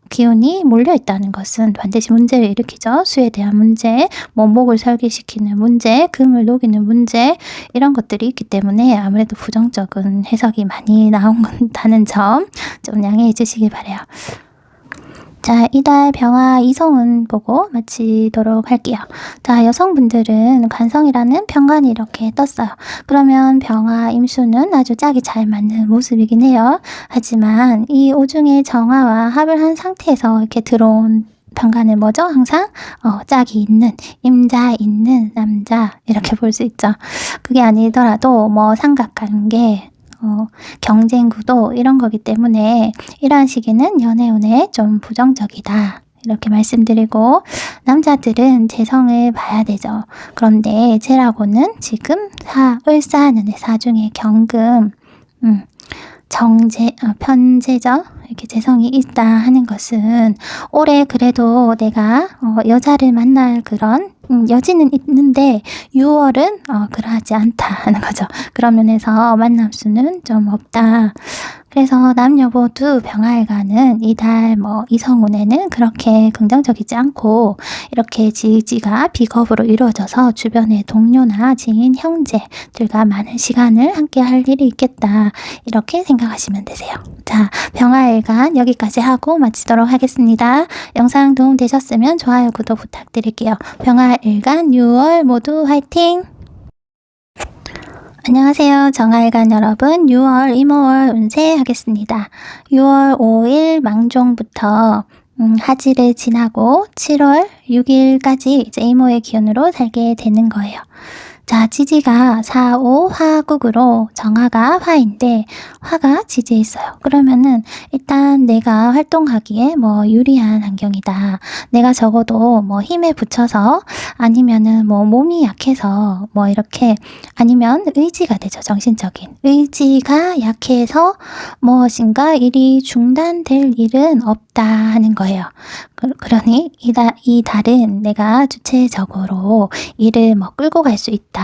기운이 몰려있다는 것은 반드시 문제를 일으키죠. 수에 대한 문제, 목을 설계시키는 문제, 금을 녹이는 문제, 이런 것들이 있기 때문에 아무래도 부정적인 해석이 많이 나온다는 점 좀 양해해 주시기 바라요. 자, 이달 병화 이성운 보고 마치도록 할게요. 자, 여성분들은 관성이라는 편관이 이렇게 떴어요. 그러면 병화 임수는 아주 짝이 잘 맞는 모습이긴 해요. 하지만 이 오중의 정화와 합을 한 상태에서 이렇게 들어온 편관은 뭐죠? 항상 짝이 있는, 임자 있는 남자, 이렇게 볼 수 있죠. 그게 아니더라도 삼각관계, 경쟁 구도 이런 거기 때문에 이러한 시기는 연애운에 좀 부정적이다, 이렇게 말씀드리고, 남자들은 재성을 봐야 되죠. 그런데 쟤라고는 지금 을사하는 사중에 경금, 편재죠. 이렇게 재성이 있다 하는 것은 올해 그래도 내가 여자를 만날 그런 여지는 있는데 6월은 그러하지 않다 하는 거죠. 그런 면에서 만남 수는 좀 없다. 그래서 남녀 모두 병화일간은 이달 이성운에는 그렇게 긍정적이지 않고 이렇게 지지가 비겁으로 이루어져서 주변의 동료나 지인, 형제들과 많은 시간을 함께 할 일이 있겠다. 이렇게 생각하시면 되세요. 자, 병화일간 여기까지 하고 마치도록 하겠습니다. 영상 도움되셨으면 좋아요, 구독 부탁드릴게요. 병화일간 6월 모두 화이팅! 안녕하세요. 정화일간 여러분, 6월 이모월 운세 하겠습니다. 6월 5일 망종부터 하지를 지나고 7월 6일까지 이제 이모의 기운으로 살게 되는 거예요. 자, 지지가 4, 5 화국으로 정화가 화인데 화가 지지에 있어요. 그러면은 일단 내가 활동하기에 유리한 환경이다. 내가 적어도 힘에 붙여서 아니면은 몸이 약해서 이렇게 아니면 의지가 되죠. 정신적인 의지가 약해서 무엇인가 일이 중단될 일은 없다 하는 거예요. 그러니 이 달은 내가 주체적으로 일을 끌고 갈 수 있다.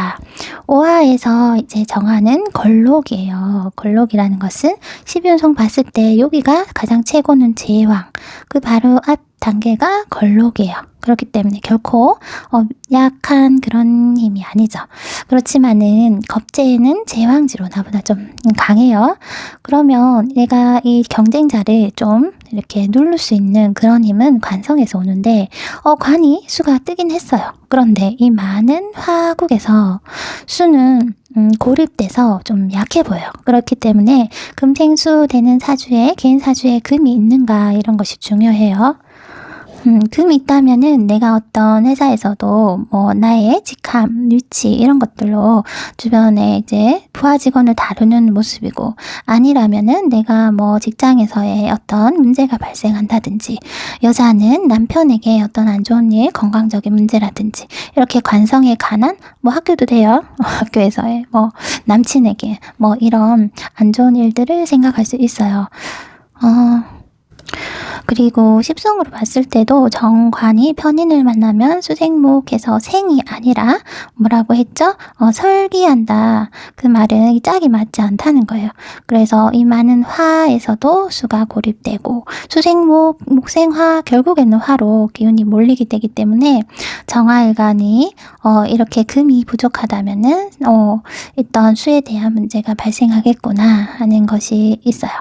오화에서 이제 정화는 걸록이에요. 걸록이라는 것은 12운송 봤을 때 여기가 가장 최고는 제왕, 그 바로 앞 단계가 걸록이에요. 그렇기 때문에 결코 약한 그런 힘이 아니죠. 그렇지만은 겁재는 제왕지로 나보다 좀 강해요. 그러면 내가 이 경쟁자를 좀 이렇게 누를 수 있는 그런 힘은 관성에서 오는데 관이 수가 뜨긴 했어요. 그런데 이 많은 화국에서 수는 고립돼서 좀 약해 보여요. 그렇기 때문에 금생수 되는 사주에 개인 사주에 금이 있는가 이런 것이 중요해요. 금이 있다면은 내가 어떤 회사에서도 나의 직함, 위치 이런 것들로 주변에 이제 부하 직원을 다루는 모습이고, 아니라면은 내가 직장에서의 어떤 문제가 발생한다든지, 여자는 남편에게 어떤 안 좋은 일, 건강적인 문제라든지 이렇게 관성에 관한 학교도 돼요. 학교에서의 남친에게 이런 안 좋은 일들을 생각할 수 있어요. 그리고 십성으로 봤을 때도 정관이 편인을 만나면 수생목해서 생이 아니라 뭐라고 했죠? 설기한다. 그 말은 짝이 맞지 않다는 거예요. 그래서 이 많은 화에서도 수가 고립되고 수생목, 목생화 결국에는 화로 기운이 몰리게 되기 때문에 정화일간이 이렇게 금이 부족하다면은 일단 수에 대한 문제가 발생하겠구나 하는 것이 있어요.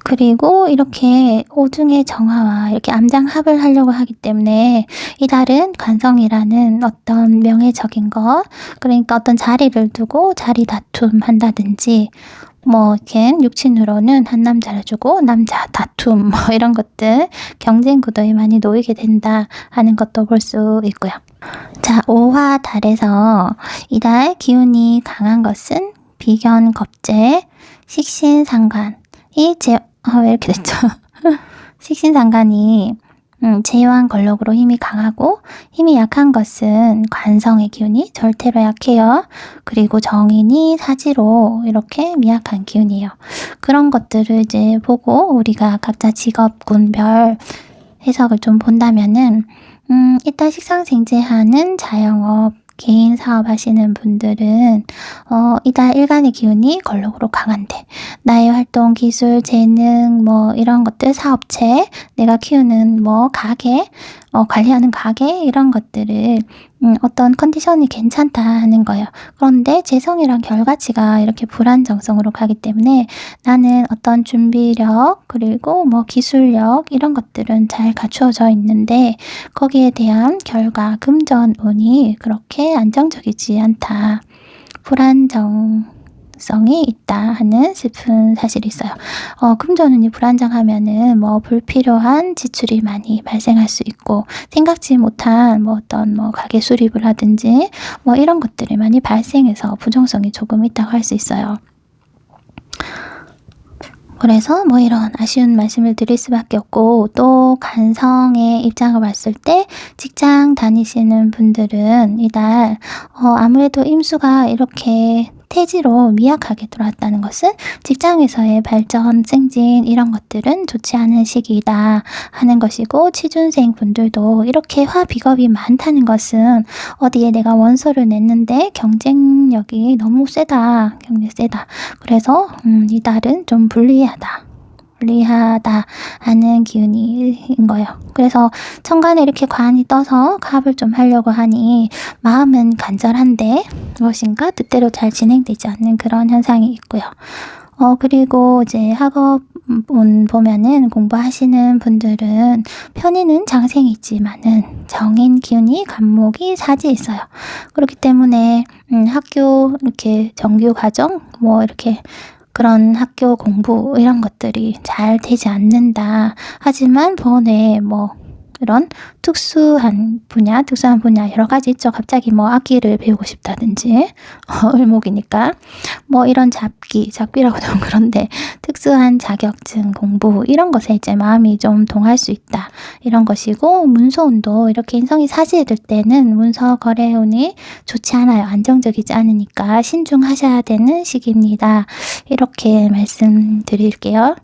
그리고 이렇게 오중의 정화와 이렇게 암장합을 하려고 하기 때문에 이 달은 관성이라는 어떤 명예적인 것, 그러니까 어떤 자리를 두고 자리 다툼 한다든지 이렇게 육친으로는 한 남자를 주고 남자 다툼 이런 것들 경쟁 구도에 많이 놓이게 된다 하는 것도 볼 수 있고요. 자, 5화 달에서 이달 기운이 강한 것은 비견, 겁재, 식신상관 왜 이렇게 됐죠? 식신상관이 제왕 걸록으로 힘이 강하고, 힘이 약한 것은 관성의 기운이 절대로 약해요. 그리고 정인이 사지로 이렇게 미약한 기운이에요. 그런 것들을 이제 보고 우리가 각자 직업군별 해석을 좀 본다면은 일단 식상생재하는 자영업 개인 사업 하시는 분들은 이달 일간의 기운이 걸록으로 강한데 나의 활동, 기술, 재능 이런 것들, 사업체, 내가 키우는 가게, 관리하는 가게 이런 것들을 어떤 컨디션이 괜찮다 하는 거예요. 그런데 재성이랑 결과치가 이렇게 불안정성으로 가기 때문에 나는 어떤 준비력 그리고 기술력 이런 것들은 잘 갖추어져 있는데 거기에 대한 결과 금전운이 그렇게 안정적이지 않다. 불안정성이 있다 하는 슬픈 사실이 있어요. 금전운이 불안정하면은 불필요한 지출이 많이 발생할 수 있고 생각지 못한 어떤 가게 수립을 하든지 이런 것들이 많이 발생해서 부정성이 조금 있다고 할 수 있어요. 그래서 뭐 이런 아쉬운 말씀을 드릴 수밖에 없고, 또 간성의 입장을 봤을 때 직장 다니시는 분들은 이달 아무래도 임수가 이렇게 태지로 미약하게 들어왔다는 것은 직장에서의 발전, 승진 이런 것들은 좋지 않은 시기이다 하는 것이고, 취준생 분들도 이렇게 화비겁이 많다는 것은 어디에 내가 원서를 냈는데 경쟁력이 너무 세다, 경쟁 세다. 그래서 이달은 좀 불리하다 하는 기운인 거예요. 그래서 천간에 이렇게 관이 떠서 가업을 좀 하려고 하니 마음은 간절한데 무엇인가 뜻대로 잘 진행되지 않는 그런 현상이 있고요. 그리고 이제 학업운 보면은 공부하시는 분들은 편인은 장생이 있지만은 정인 기운이 간목이 사지에 있어요. 그렇기 때문에 학교 이렇게 정규 과정 뭐 이렇게 그런 학교 공부 이런 것들이 잘 되지 않는다. 하지만 번외에 뭐 이런 특수한 분야 여러 가지 있죠. 갑자기 뭐 악기를 배우고 싶다든지 을목이니까 뭐 이런 잡기라고 좀 그런데 특수한 자격증 공부 이런 것에 이제 마음이 좀 동할 수 있다. 이런 것이고, 문서운도 이렇게 인성이 사지에 들 때는 문서 거래운이 좋지 않아요. 안정적이지 않으니까 신중하셔야 되는 시기입니다. 이렇게 말씀드릴게요.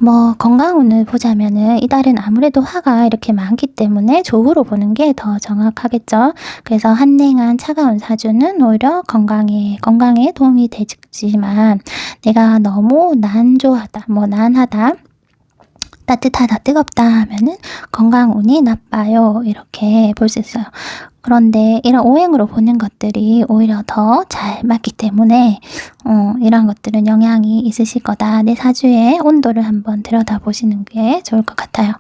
뭐 건강운을 보자면은 이달은 아무래도 화가 이렇게 많기 때문에 조후로 보는 게 더 정확하겠죠. 그래서 한냉한 차가운 사주는 오히려 건강에 도움이 되지만, 내가 너무 난조하다, 난하다, 따뜻하다, 뜨겁다 하면은 건강운이 나빠요. 이렇게 볼 수 있어요. 그런데 이런 오행으로 보는 것들이 오히려 더 잘 맞기 때문에 이런 것들은 영향이 있으실 거다. 내 사주의 온도를 한번 들여다보시는 게 좋을 것 같아요.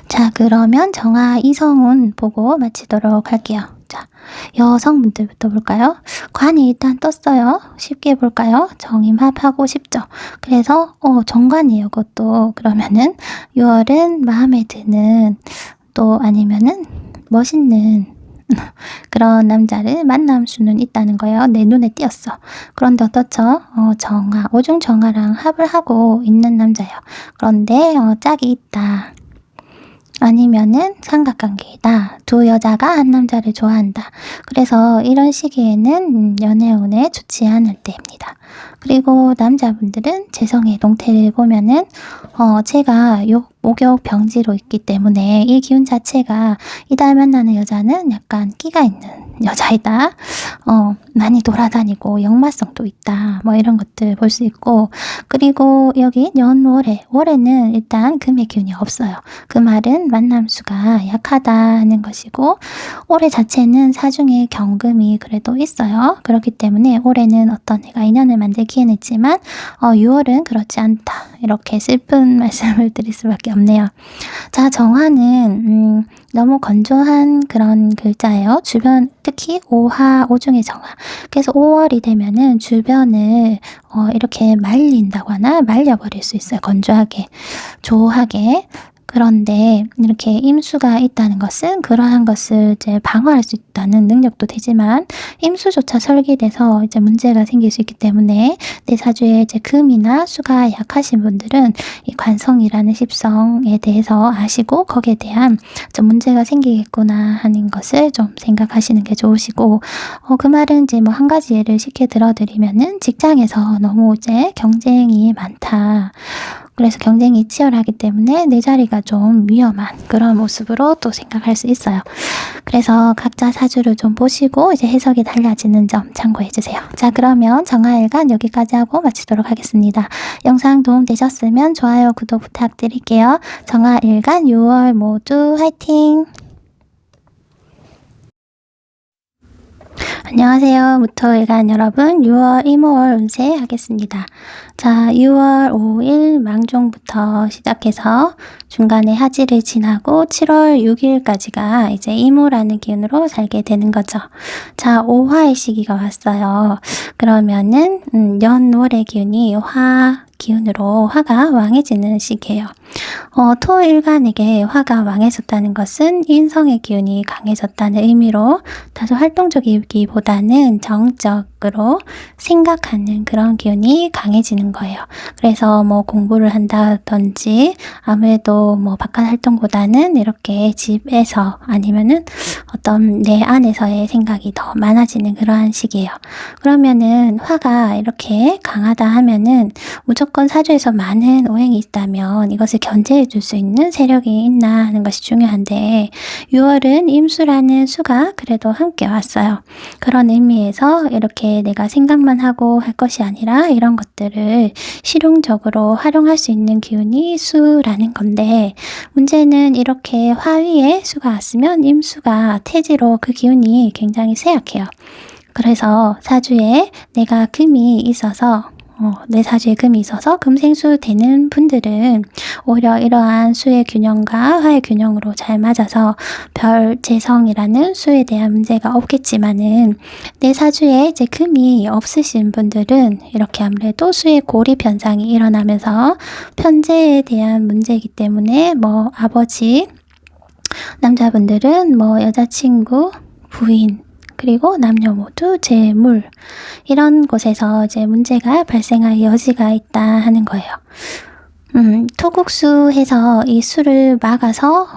자, 그러면 정화 이성운 보고 마치도록 할게요. 자, 여성분들부터 볼까요? 관이 일단 떴어요. 쉽게 볼까요? 정임합하고 싶죠. 그래서 정관이에요. 그것도. 그러면은 6월은 마음에 드는, 또 아니면은 멋있는 그런 남자를 만날 수는 있다는 거예요. 내 눈에 띄었어. 그런데 어떻죠? 정화, 오중 정화랑 합을 하고 있는 남자예요. 그런데 짝이 있다. 아니면은 삼각관계이다. 두 여자가 한 남자를 좋아한다. 그래서 이런 시기에는 연애운에 좋지 않을 때입니다. 그리고 남자분들은 재성의 동태를 보면은 제가 목욕 병지로 있기 때문에 이 기운 자체가 이달 만나는 여자는 약간 끼가 있는 여자이다. 많이 돌아다니고 역마성도 있다. 뭐 이런 것들 볼 수 있고, 그리고 여기 월에는 일단 금의 기운이 없어요. 그 말은 만남수가 약하다 하는 것이고, 올해 자체는 사중에 경금이 그래도 있어요. 그렇기 때문에 올해는 어떤 내가 인연을 만들기는 했지만 6월은 그렇지 않다. 이렇게 슬픈 말씀을 드릴 수밖에 없네요. 자, 정화는 너무 건조한 그런 글자예요. 주변, 특히 오중의 정화. 그래서 5월이 되면은 주변을 이렇게 말린다고 하나, 말려버릴 수 있어요. 건조하게, 조하게. 그런데 이렇게 임수가 있다는 것은 그러한 것을 이제 방어할 수 있다는 능력도 되지만, 임수조차 설계돼서 이제 문제가 생길 수 있기 때문에 내 사주에 이제 금이나 수가 약하신 분들은 이 관성이라는 십성에 대해서 아시고 거기에 대한 좀 문제가 생기겠구나 하는 것을 좀 생각하시는 게 좋으시고, 그 말은 이제 뭐 한 가지 예를 쉽게 들어드리면은 직장에서 너무 이제 경쟁이 많다. 그래서 경쟁이 치열하기 때문에 내 자리가 좀 위험한 그런 모습으로 또 생각할 수 있어요. 그래서 각자 사주를 좀 보시고 이제 해석이 달라지는 점 참고해 주세요. 자, 그러면 정화일간 여기까지 하고 마치도록 하겠습니다. 영상 도움되셨으면 좋아요, 구독 부탁드릴게요. 정화일간 6월 모두 화이팅! 안녕하세요. 무토일간 여러분, 6월 이모월 운세 하겠습니다. 자, 6월 5일 망종부터 시작해서 중간에 하지를 지나고 7월 6일까지가 이제 이모라는 기운으로 살게 되는 거죠. 자, 5화의 시기가 왔어요. 그러면은 연월의 기운이 기운으로 화가 왕해지는 시기예요. 토일간에게 화가 왕해졌다는 것은 인성의 기운이 강해졌다는 의미로 다소 활동적이기보다는 정적으로 생각하는 그런 기운이 강해지는 거예요. 그래서 뭐 공부를 한다든지 아무래도 뭐 바깥 활동보다는 이렇게 집에서 아니면은 어떤 내 안에서의 생각이 더 많아지는 그러한 시기예요. 그러면은 화가 이렇게 강하다 하면은 무조건 사주에서 많은 오행이 있다면 이것을 견제해 줄 수 있는 세력이 있나 하는 것이 중요한데 6월은 임수라는 수가 그래도 함께 왔어요. 그런 의미에서 이렇게 내가 생각만 하고 할 것이 아니라 이런 것들을 실용적으로 활용할 수 있는 기운이 수라는 건데 문제는 이렇게 화위에 수가 왔으면 임수가 태지로 그 기운이 굉장히 쇠약해요. 그래서 사주에 내가 금이 있어서 내 사주에 금이 있어서 금생수 되는 분들은 오히려 이러한 수의 균형과 화의 균형으로 잘 맞아서 별 재성이라는 수에 대한 문제가 없겠지만은 내 사주에 이제 금이 없으신 분들은 이렇게 아무래도 수의 고립 현상이 일어나면서 편재에 대한 문제이기 때문에 뭐 아버지, 남자분들은 뭐 여자친구, 부인, 그리고 남녀 모두 재물 이런 곳에서 이제 문제가 발생할 여지가 있다 하는 거예요. 토국수해서 이 수를 막아서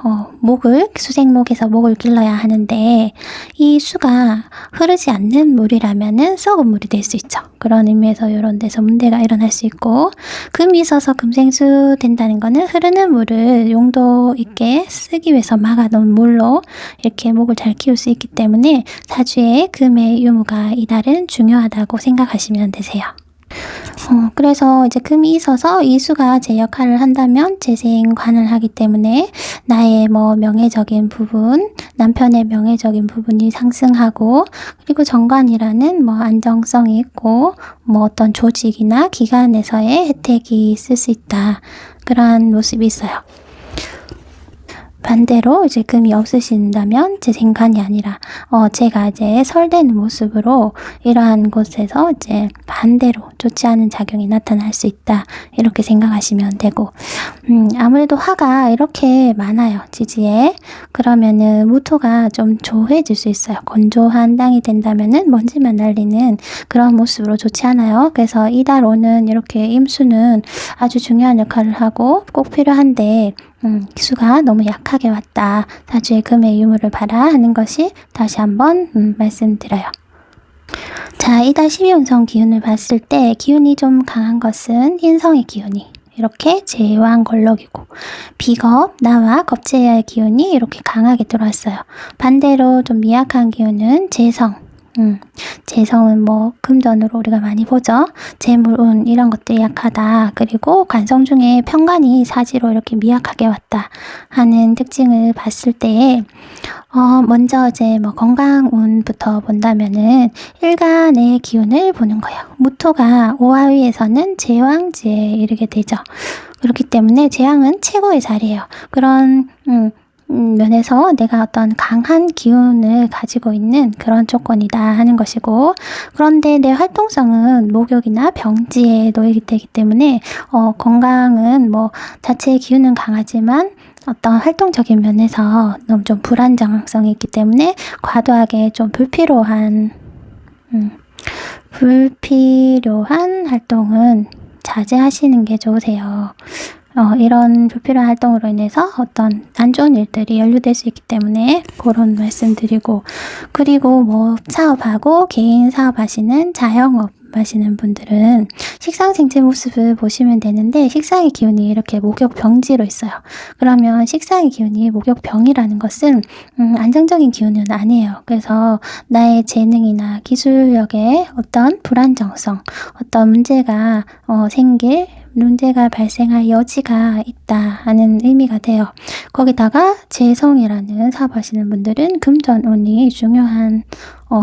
수생목에서 목을 길러야 하는데 이 수가 흐르지 않는 물이라면은 썩은 물이 될 수 있죠. 그런 의미에서 이런 데서 문제가 일어날 수 있고 금이 있어서 금생수 된다는 거는 흐르는 물을 용도 있게 쓰기 위해서 막아놓은 물로 이렇게 목을 잘 키울 수 있기 때문에 사주에 금의 유무가 이달은 중요하다고 생각하시면 되세요. 그래서 이제 금이 있어서 이 수가 제 역할을 한다면 재생관을 하기 때문에 나의 뭐 명예적인 부분, 남편의 명예적인 부분이 상승하고 그리고 정관이라는 뭐 안정성이 있고 뭐 어떤 조직이나 기관에서의 혜택이 있을 수 있다. 그러한 모습이 있어요. 반대로 이제 금이 없으신다면 재생관이 아니라 제가 이제 설되는 모습으로 이러한 곳에서 이제 반대로 좋지 않은 작용이 나타날 수 있다 이렇게 생각하시면 되고 아무래도 화가 이렇게 많아요 지지에. 그러면은 무토가 좀 조해질 수 있어요. 건조한 땅이 된다면은 먼지만 날리는 그런 모습으로 좋지 않아요. 그래서 이달 오는 이렇게 임수는 아주 중요한 역할을 하고 꼭 필요한데 수가 너무 약하게 왔다. 사주에 금의 유무를 봐라 하는 것이 다시 한번 말씀드려요. 자, 이달 12운성 기운을 봤을 때 기운이 좀 강한 것은 인성의 기운이 이렇게 제왕걸럭이고 비겁, 나와 겁재의 기운이 이렇게 강하게 들어왔어요. 반대로 좀 미약한 기운은 재성, 재성은 뭐 금전으로 우리가 많이 보죠. 재물운 이런 것들이 약하다. 그리고 관성 중에 편관이 사지로 이렇게 미약하게 왔다 하는 특징을 봤을 때 먼저 이제 뭐 건강운부터 본다면은 일간의 기운을 보는 거예요. 무토가 오화위에서는 제왕지에 이르게 되죠. 그렇기 때문에 제왕은 최고의 자리예요. 그런 면에서 내가 어떤 강한 기운을 가지고 있는 그런 조건이다 하는 것이고 그런데 내 활동성은 목욕이나 병지에 놓이게 되기 때문에 건강은 뭐 자체의 기운은 강하지만 어떤 활동적인 면에서 너무 좀 불안정성이 있기 때문에 과도하게 좀 불필요한 활동은 자제하시는 게 좋으세요. 이런 불필요한 활동으로 인해서 어떤 안 좋은 일들이 연루될 수 있기 때문에 그런 말씀 드리고 그리고 뭐 사업하고 개인 사업하시는 자영업 하시는 분들은 식상 생체 모습을 보시면 되는데 식상의 기운이 이렇게 목욕병지로 있어요. 그러면 식상의 기운이 목욕병이라는 것은 안정적인 기운은 아니에요. 그래서 나의 재능이나 기술력에 어떤 불안정성, 어떤 문제가 문제가 발생할 여지가 있다 하는 의미가 돼요. 거기다가 재성이라는 사업하시는 분들은 금전운이 중요한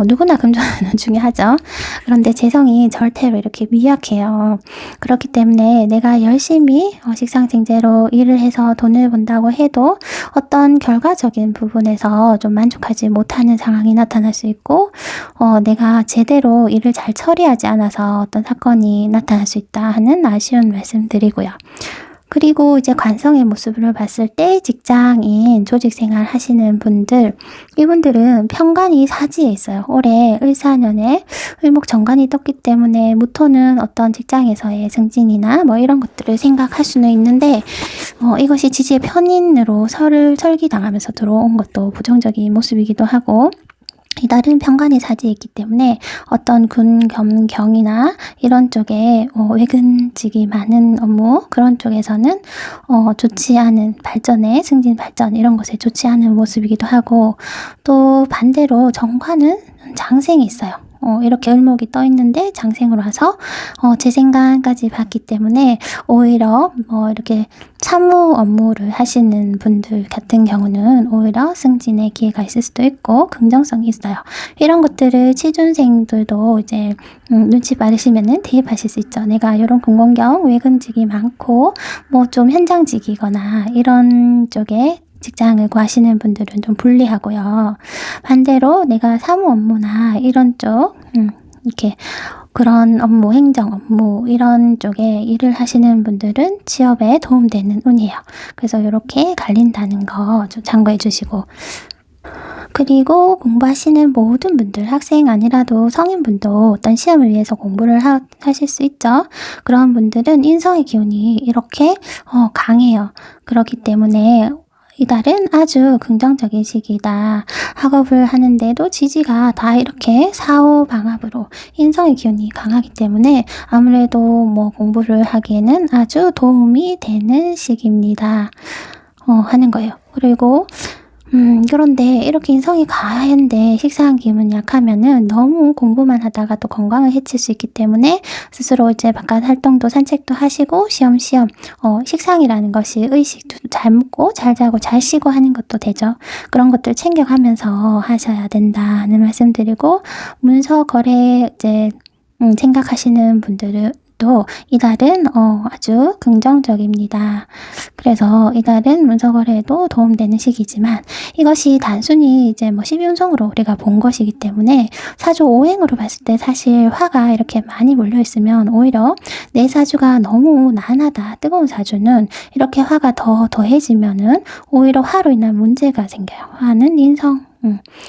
누구나 금전운은 중요하죠. 그런데 재성이 절대로 이렇게 미약해요. 그렇기 때문에 내가 열심히 식상생재로 일을 해서 돈을 번다고 해도 어떤 결과적인 부분에서 좀 만족하지 못하는 상황이 나타날 수 있고, 내가 제대로 일을 잘 처리하지 않아서 어떤 사건이 나타날 수 있다 하는 아쉬운 말씀 드리고요. 그리고 이제 관성의 모습을 봤을 때 직장인, 조직생활 하시는 분들, 이분들은 편관이 사지에 있어요. 올해 을사년에 을목정관이 떴기 때문에 무토는 어떤 직장에서의 승진이나 뭐 이런 것들을 생각할 수는 있는데, 이것이 지지의 편인으로 설기당하면서 들어온 것도 부정적인 모습이기도 하고, 이달은 편관이 사지에 있기 때문에 어떤 군 겸경이나 이런 쪽에 외근직이 많은 업무, 그런 쪽에서는 좋지 않은 발전에, 승진 발전 이런 것에 좋지 않은 모습이기도 하고, 또 반대로 정관은 장생이 있어요. 이렇게 을목이 떠 있는데 장생으로 와서 재생관까지 봤기 때문에 오히려 이렇게 사무 업무를 하시는 분들 같은 경우는 오히려 승진의 기회가 있을 수도 있고 긍정성이 있어요. 이런 것들을 취준생들도 이제 눈치 빠르시면은 대입하실 수 있죠. 내가 이런 공공경 외근직이 많고 뭐 좀 현장직이거나 이런 쪽에 직장을 구하시는 분들은 좀 불리하고요. 반대로 내가 사무 업무나 이런 쪽, 이렇게 그런 업무, 행정 업무 이런 쪽에 일을 하시는 분들은 취업에 도움되는 운이에요. 그래서 이렇게 갈린다는 거 좀 참고해 주시고, 그리고 공부하시는 모든 분들, 학생 아니라도 성인분도 어떤 시험을 위해서 공부를 하실 수 있죠. 그런 분들은 인성의 기운이 이렇게 강해요. 그렇기 때문에 이달은 아주 긍정적인 시기다. 학업을 하는데도 지지가 다 이렇게 사후방합으로 인성의 기운이 강하기 때문에 아무래도 뭐 공부를 하기에는 아주 도움이 되는 시기입니다. 하는 거예요. 그리고 그런데 이렇게 인성이 강한데 식상 기운이 약하면은 너무 공부만 하다가 또 건강을 해칠 수 있기 때문에 스스로 이제 바깥 활동도 산책도 하시고 시험시험 식상이라는 것이 의식도 잘 먹고 잘 자고 잘 쉬고 하는 것도 되죠. 그런 것들 챙겨가면서 하셔야 된다는 말씀드리고, 문서 거래 이제 생각하시는 분들은 또 이달은 아주 긍정적입니다. 그래서 이달은 문서거래에도 도움되는 시기지만 이것이 단순히 이제 뭐 12운성으로 우리가 본 것이기 때문에 사주 오행으로 봤을 때 사실 화가 이렇게 많이 몰려있으면 오히려 내 사주가 너무 난하다, 뜨거운 사주는 이렇게 화가 더해지면은 오히려 화로 인한 문제가 생겨요. 화는 인성,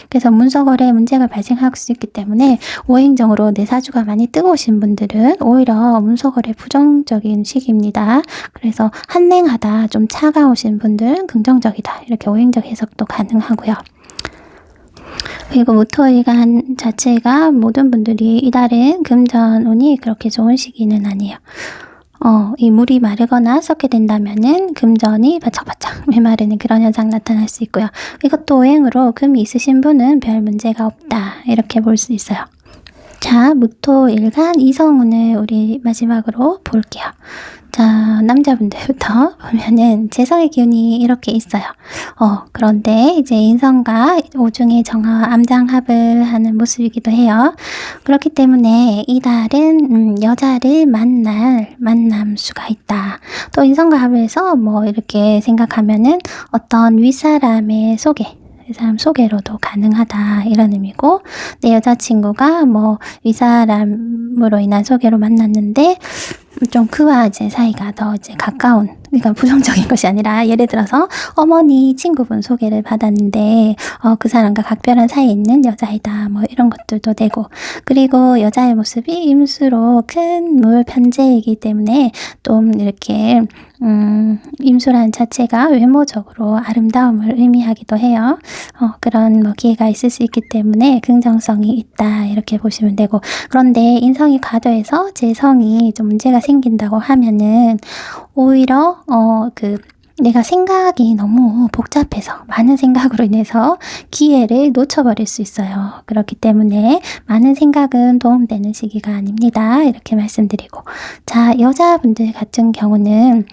그래서 문서거래에 문제가 발생할 수 있기 때문에 오행정으로 내 사주가 많이 뜨거우신 분들은 오히려 문서거래 부정적인 시기입니다. 그래서 한냉하다, 좀 차가우신 분들은 긍정적이다, 이렇게 오행적 해석도 가능하고요. 그리고 무토일간 자체가 모든 분들이 이달은 금전운이 그렇게 좋은 시기는 아니에요. 이 물이 마르거나 썩게 된다면은 금전이 바짝바짝 메마르는 그런 현상 나타날 수 있고요. 이것도 오행으로 금이 있으신 분은 별 문제가 없다, 이렇게 볼 수 있어요. 자, 무토일간 이성운을 우리 마지막으로 볼게요. 자, 남자분들부터 보면은 재성의 기운이 이렇게 있어요. 그런데 이제 인성과 오중의 정화와 암장합을 하는 모습이기도 해요. 그렇기 때문에 이달은 여자를 만날 만남수가 있다. 또 인성과 합해서 뭐 이렇게 생각하면은 어떤 윗사람의 소개, 이 사람 소개로도 가능하다, 이런 의미고, 내 여자친구가 뭐 윗사람으로 인한 소개로 만났는데 좀 그와 이제 사이가 더 이제 가까운, 그러니까 부정적인 것이 아니라 예를 들어서 어머니 친구분 소개를 받았는데 그 사람과 각별한 사이에 있는 여자이다, 뭐 이런 것들도 되고, 그리고 여자의 모습이 임수로 큰 물 편재이기 때문에 좀 이렇게 임수란 자체가 외모적으로 아름다움을 의미하기도 해요. 그런 뭐 기회가 있을 수 있기 때문에 긍정성이 있다, 이렇게 보시면 되고, 그런데 인성이 과도해서 재성이 좀 문제가 생긴다고 하면은 오히려 그 내가 생각이 너무 복잡해서 많은 생각으로 인해서 기회를 놓쳐버릴 수 있어요. 그렇기 때문에 많은 생각은 도움되는 시기가 아닙니다. 이렇게 말씀드리고, 자, 여자분들 같은 경우는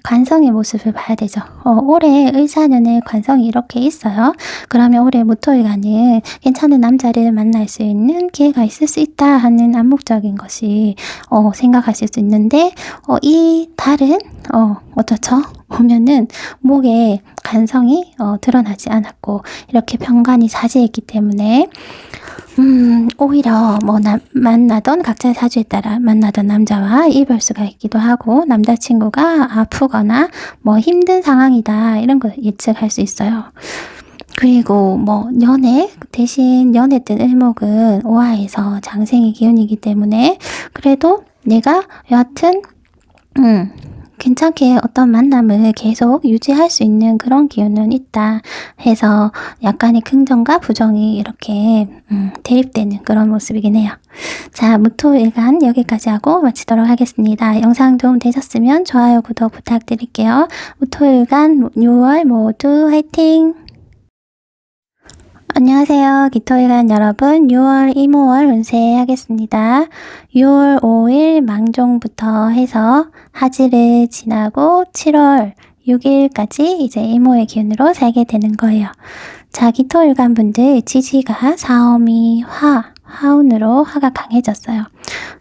관성의 모습을 봐야 되죠. 올해 을사년에 관성이 이렇게 있어요. 그러면 올해 무토일간은 괜찮은 남자를 만날 수 있는 기회가 있을 수 있다 하는 암묵적인 것이 생각하실 수 있는데, 이 달은 어떻죠? 보면은 목에 관성이 드러나지 않았고 이렇게 병관이 사지했기 때문에 오히려 뭐 만나던 각자의 사주에 따라 만나던 남자와 이별수가 있기도 하고, 남자친구가 아프거나 뭐 힘든 상황이다 이런 걸 예측할 수 있어요. 그리고 뭐 연애 대신 연애 때 을목은 오화에서 장생의 기운이기 때문에 그래도 내가 여하튼 괜찮게 어떤 만남을 계속 유지할 수 있는 그런 기운은 있다 해서 약간의 긍정과 부정이 이렇게 대립되는 그런 모습이긴 해요. 자, 무토일간 여기까지 하고 마치도록 하겠습니다. 영상 도움 되셨으면 좋아요, 구독 부탁드릴게요. 무토일간 6월 모두 화이팅! 안녕하세요. 기토일간 여러분, 6월 이모월 운세 하겠습니다. 6월 5일 망종부터 해서 하지를 지나고 7월 6일까지 이제 이모의 기운으로 살게 되는 거예요. 자, 기토일간 분들 지지가 사오미 화운으로 화가 강해졌어요.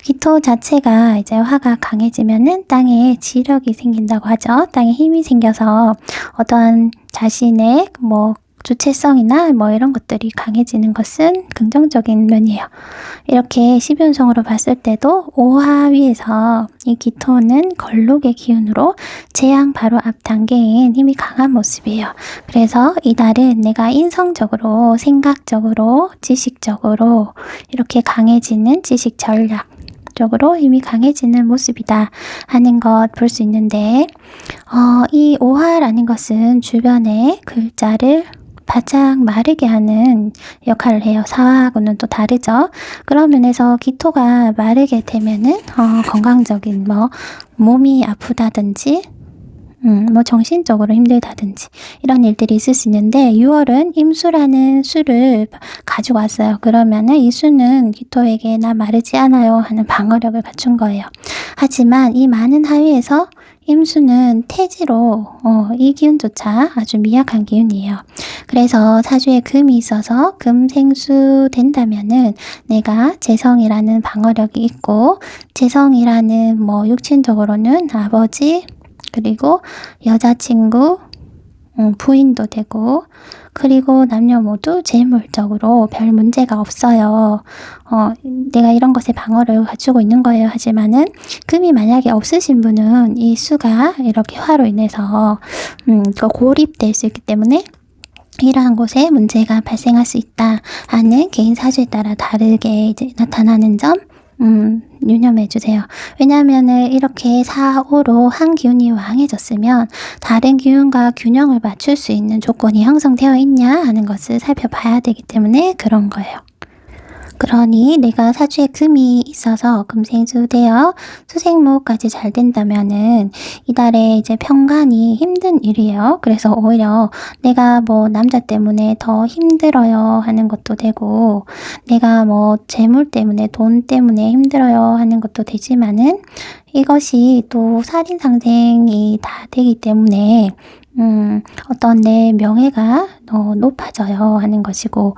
기토 자체가 이제 화가 강해지면은 땅에 지력이 생긴다고 하죠. 땅에 힘이 생겨서 어떤 자신의 주체성이나 이런 것들이 강해지는 것은 긍정적인 면이에요. 이렇게 12운성으로 봤을 때도 오화위에서 이 기토는 걸록의 기운으로 재앙 바로 앞 단계인 힘이 강한 모습이에요. 그래서 이달은 내가 인성적으로, 생각적으로, 지식적으로 이렇게 강해지는 지식 전략 적으로 힘이 강해지는 모습이다 하는 것 볼 수 있는데, 이 오화라는 것은 주변의 글자를 바짝 마르게 하는 역할을 해요. 사화하고는 또 다르죠. 그런 면에서 기토가 마르게 되면은 건강적인 몸이 아프다든지 정신적으로 힘들다든지 이런 일들이 있을 수 있는데, 6월은 임수라는 수를 가지고 왔어요. 그러면은 이 수는 기토에게 나 마르지 않아요 하는 방어력을 갖춘 거예요. 하지만 이 많은 하위에서 임수는 태지로 이 기운조차 아주 미약한 기운이에요. 그래서 사주에 금이 있어서 금생수 된다면은 내가 재성이라는 방어력이 있고, 재성이라는 육친적으로는 아버지 그리고 여자친구, 부인도 되고, 그리고 남녀 모두 재물적으로 별 문제가 없어요. 내가 이런 것에 방어를 갖추고 있는 거예요. 하지만은 금이 만약에 없으신 분은 이 수가 이렇게 화로 인해서 고립될 수 있기 때문에 이러한 곳에 문제가 발생할 수 있다 하는 개인 사주에 따라 다르게 이제 나타나는 점 유념해 주세요. 왜냐하면은 이렇게 4호로 한 기운이 왕해졌으면 다른 기운과 균형을 맞출 수 있는 조건이 형성되어 있냐 하는 것을 살펴봐야 되기 때문에 그런 거예요. 그러니 내가 사주에 금이 있어서 금생수되어 수생목까지 잘 된다면은 이달에 이제 평간이 힘든 일이에요. 그래서 오히려 내가 남자 때문에 더 힘들어요 하는 것도 되고, 내가 재물 때문에 돈 때문에 힘들어요 하는 것도 되지만은 이것이 또 살인상생이 다 되기 때문에 어떤 내 명예가 높아져요 하는 것이고,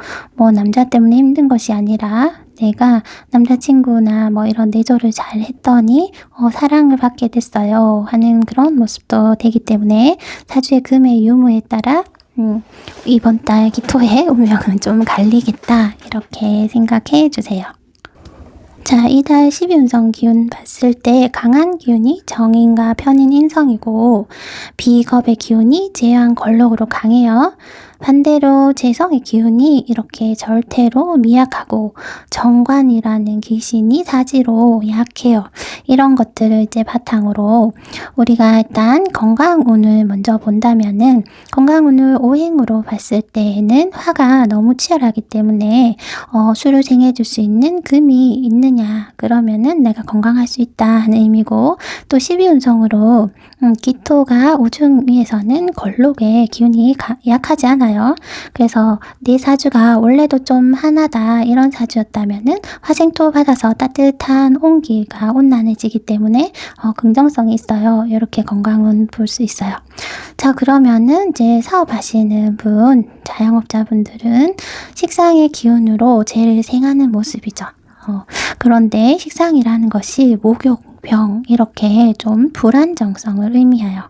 남자 때문에 힘든 것이 아니라 내가 남자친구나 이런 내조를 잘 했더니 사랑을 받게 됐어요 하는 그런 모습도 되기 때문에 사주의 금의 유무에 따라 이번 달 기토의 운명은 좀 갈리겠다 이렇게 생각해 주세요. 자, 이달 12운성 기운 봤을 때 강한 기운이 정인과 편인 인성이고, 비겁의 기운이 제왕 걸록으로 강해요. 반대로 재성의 기운이 이렇게 절대로 미약하고 정관이라는 귀신이 사지로 약해요. 이런 것들을 이제 바탕으로 우리가 일단 건강운을 먼저 본다면은 건강운을 오행으로 봤을 때에는 화가 너무 치열하기 때문에 수를 생해줄 수 있는 금이 있느냐 그러면은 내가 건강할 수 있다 하는 의미고, 또 12운성으로 기토가 오중위에서는 걸록의 기운이 약하지 않아요. 그래서 내 사주가 원래도 좀 한하다 이런 사주였다면은 화생토 받아서 따뜻한 온기가 온난해지기 때문에 긍정성이 있어요. 이렇게 건강은 볼 수 있어요. 자, 그러면은 이제 사업하시는 분, 자영업자분들은 식상의 기운으로 재를 생하는 모습이죠. 그런데 식상이라는 것이 목욕병 이렇게 좀 불안정성을 의미해요.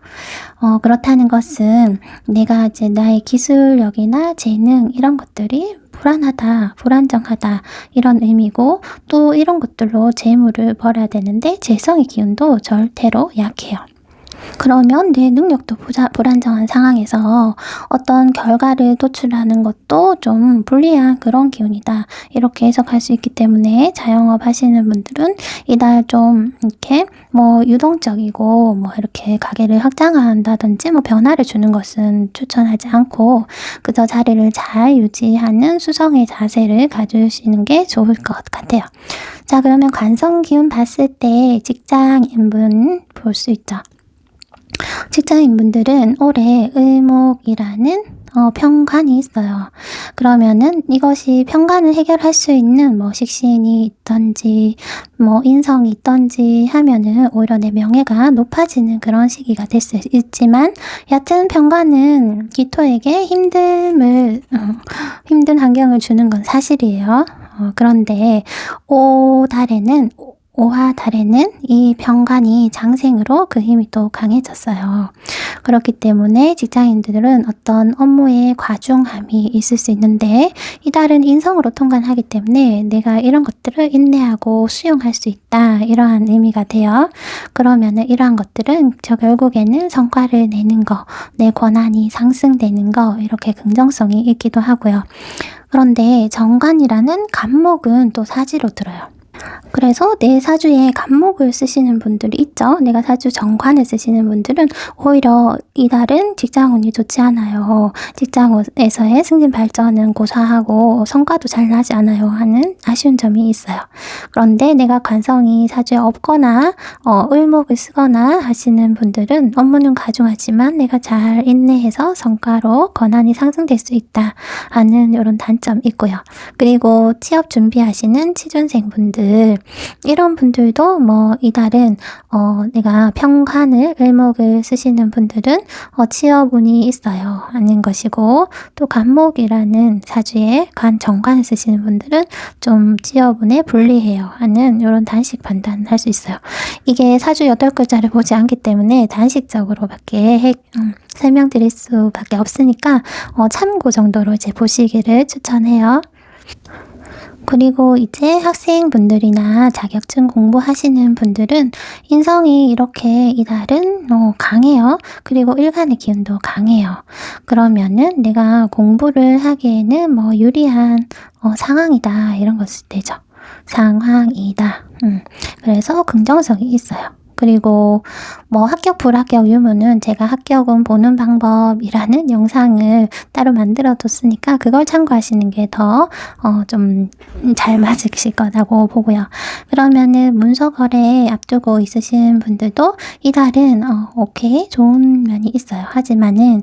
그렇다는 것은 내가 이제 나의 기술력이나 재능 이런 것들이 불안하다, 불안정하다 이런 의미고, 또 이런 것들로 재물을 벌어야 되는데 재성의 기운도 절대로 약해요. 그러면 내 능력도 불안정한 상황에서 어떤 결과를 도출하는 것도 좀 불리한 그런 기운이다 이렇게 해석할 수 있기 때문에 자영업 하시는 분들은 이달 좀 이렇게 유동적이고 이렇게 가게를 확장한다든지 변화를 주는 것은 추천하지 않고 그저 자리를 잘 유지하는 수성의 자세를 가지시는 게 좋을 것 같아요. 자, 그러면 관성 기운 봤을 때 직장인분 볼 수 있죠. 직장인분들은 올해 을목이라는 편관이 있어요. 그러면은 이것이 편관을 해결할 수 있는 식신이 있던지 인성이 있던지 하면은 오히려 내 명예가 높아지는 그런 시기가 될 수 있지만, 여튼 편관은 기토에게 힘든 환경을 주는 건 사실이에요. 그런데 오화 달에는 이 편관이 장생으로 그 힘이 또 강해졌어요. 그렇기 때문에 직장인들은 어떤 업무에 과중함이 있을 수 있는데, 이 달은 인성으로 통관하기 때문에 내가 이런 것들을 인내하고 수용할 수 있다 이러한 의미가 돼요. 그러면은 이러한 것들은 결국에는 성과를 내는 거, 내 권한이 상승되는 거 이렇게 긍정성이 있기도 하고요. 그런데 정관이라는 간목은 또 사지로 들어요. 그래서 내 사주에 간목을 쓰시는 분들이 있죠. 내가 사주 정관을 쓰시는 분들은 오히려 이달은 직장운이 좋지 않아요. 직장에서의 승진 발전은 고사하고 성과도 잘 나지 않아요 하는 아쉬운 점이 있어요. 그런데 내가 관성이 사주에 없거나 을목을 쓰거나 하시는 분들은 업무는 가중하지만 내가 잘 인내해서 성과로 권한이 상승될 수 있다 하는 이런 단점이 있고요. 그리고 취업 준비하시는 취준생분들, 이런 분들도 이달은 내가 편관을 을목을 쓰시는 분들은 취업운이 있어요 하는 것이고, 또 간목이라는 사주에 정관을 쓰시는 분들은 좀 취업운에 불리해요 하는 이런 단식 판단할 수 있어요. 이게 사주 8글자를 보지 않기 때문에 단식적으로밖에 설명드릴 수밖에 없으니까 참고 정도로 이제 보시기를 추천해요. 그리고 이제 학생분들이나 자격증 공부하시는 분들은 인성이 이렇게 이달은 강해요. 그리고 일간의 기운도 강해요. 그러면은 내가 공부를 하기에는 유리한 상황이다 이런 것을 되죠. 상황이다. 그래서 긍정성이 있어요. 그리고 합격 불합격 유무는 제가 합격은 보는 방법이라는 영상을 따로 만들어 뒀으니까 그걸 참고하시는 게 더 좀 잘 맞으실 거라고 보고요. 그러면은 문서 거래 앞두고 있으신 분들도 이달은 오케이 좋은 면이 있어요. 하지만은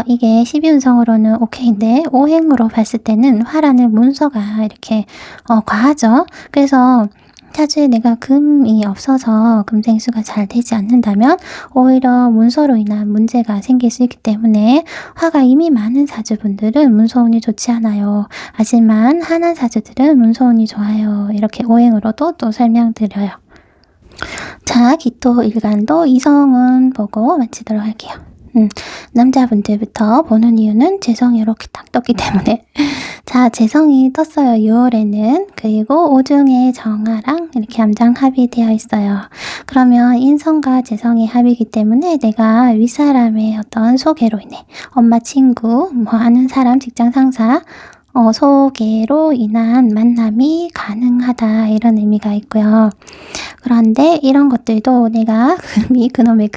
이게 12운성으로는 오케이인데 오행으로 봤을 때는 화라는 문서가 이렇게 과하죠. 그래서 사주에 내가 금이 없어서 금생수가 잘 되지 않는다면 오히려 문서로 인한 문제가 생길 수 있기 때문에, 화가 이미 많은 사주분들은 문서운이 좋지 않아요. 하지만 한한 사주들은 문서운이 좋아요. 이렇게 오행으로도 또 설명드려요. 자, 기토 일간도 이성운 보고 마치도록 할게요. 남자분들부터 보는 이유는 재성이 이렇게 딱 떴기 때문에 자, 재성이 떴어요. 6월에는. 그리고 오중에 정화랑 이렇게 암장 합이 되어 있어요. 그러면 인성과 재성이 합이기 때문에 내가 윗사람의 어떤 소개로 인해 엄마, 친구, 뭐 아는 사람, 직장 상사 소개로 인한 만남이 가능하다, 이런 의미가 있고요. 그런데 이런 것들도 내가 그놈의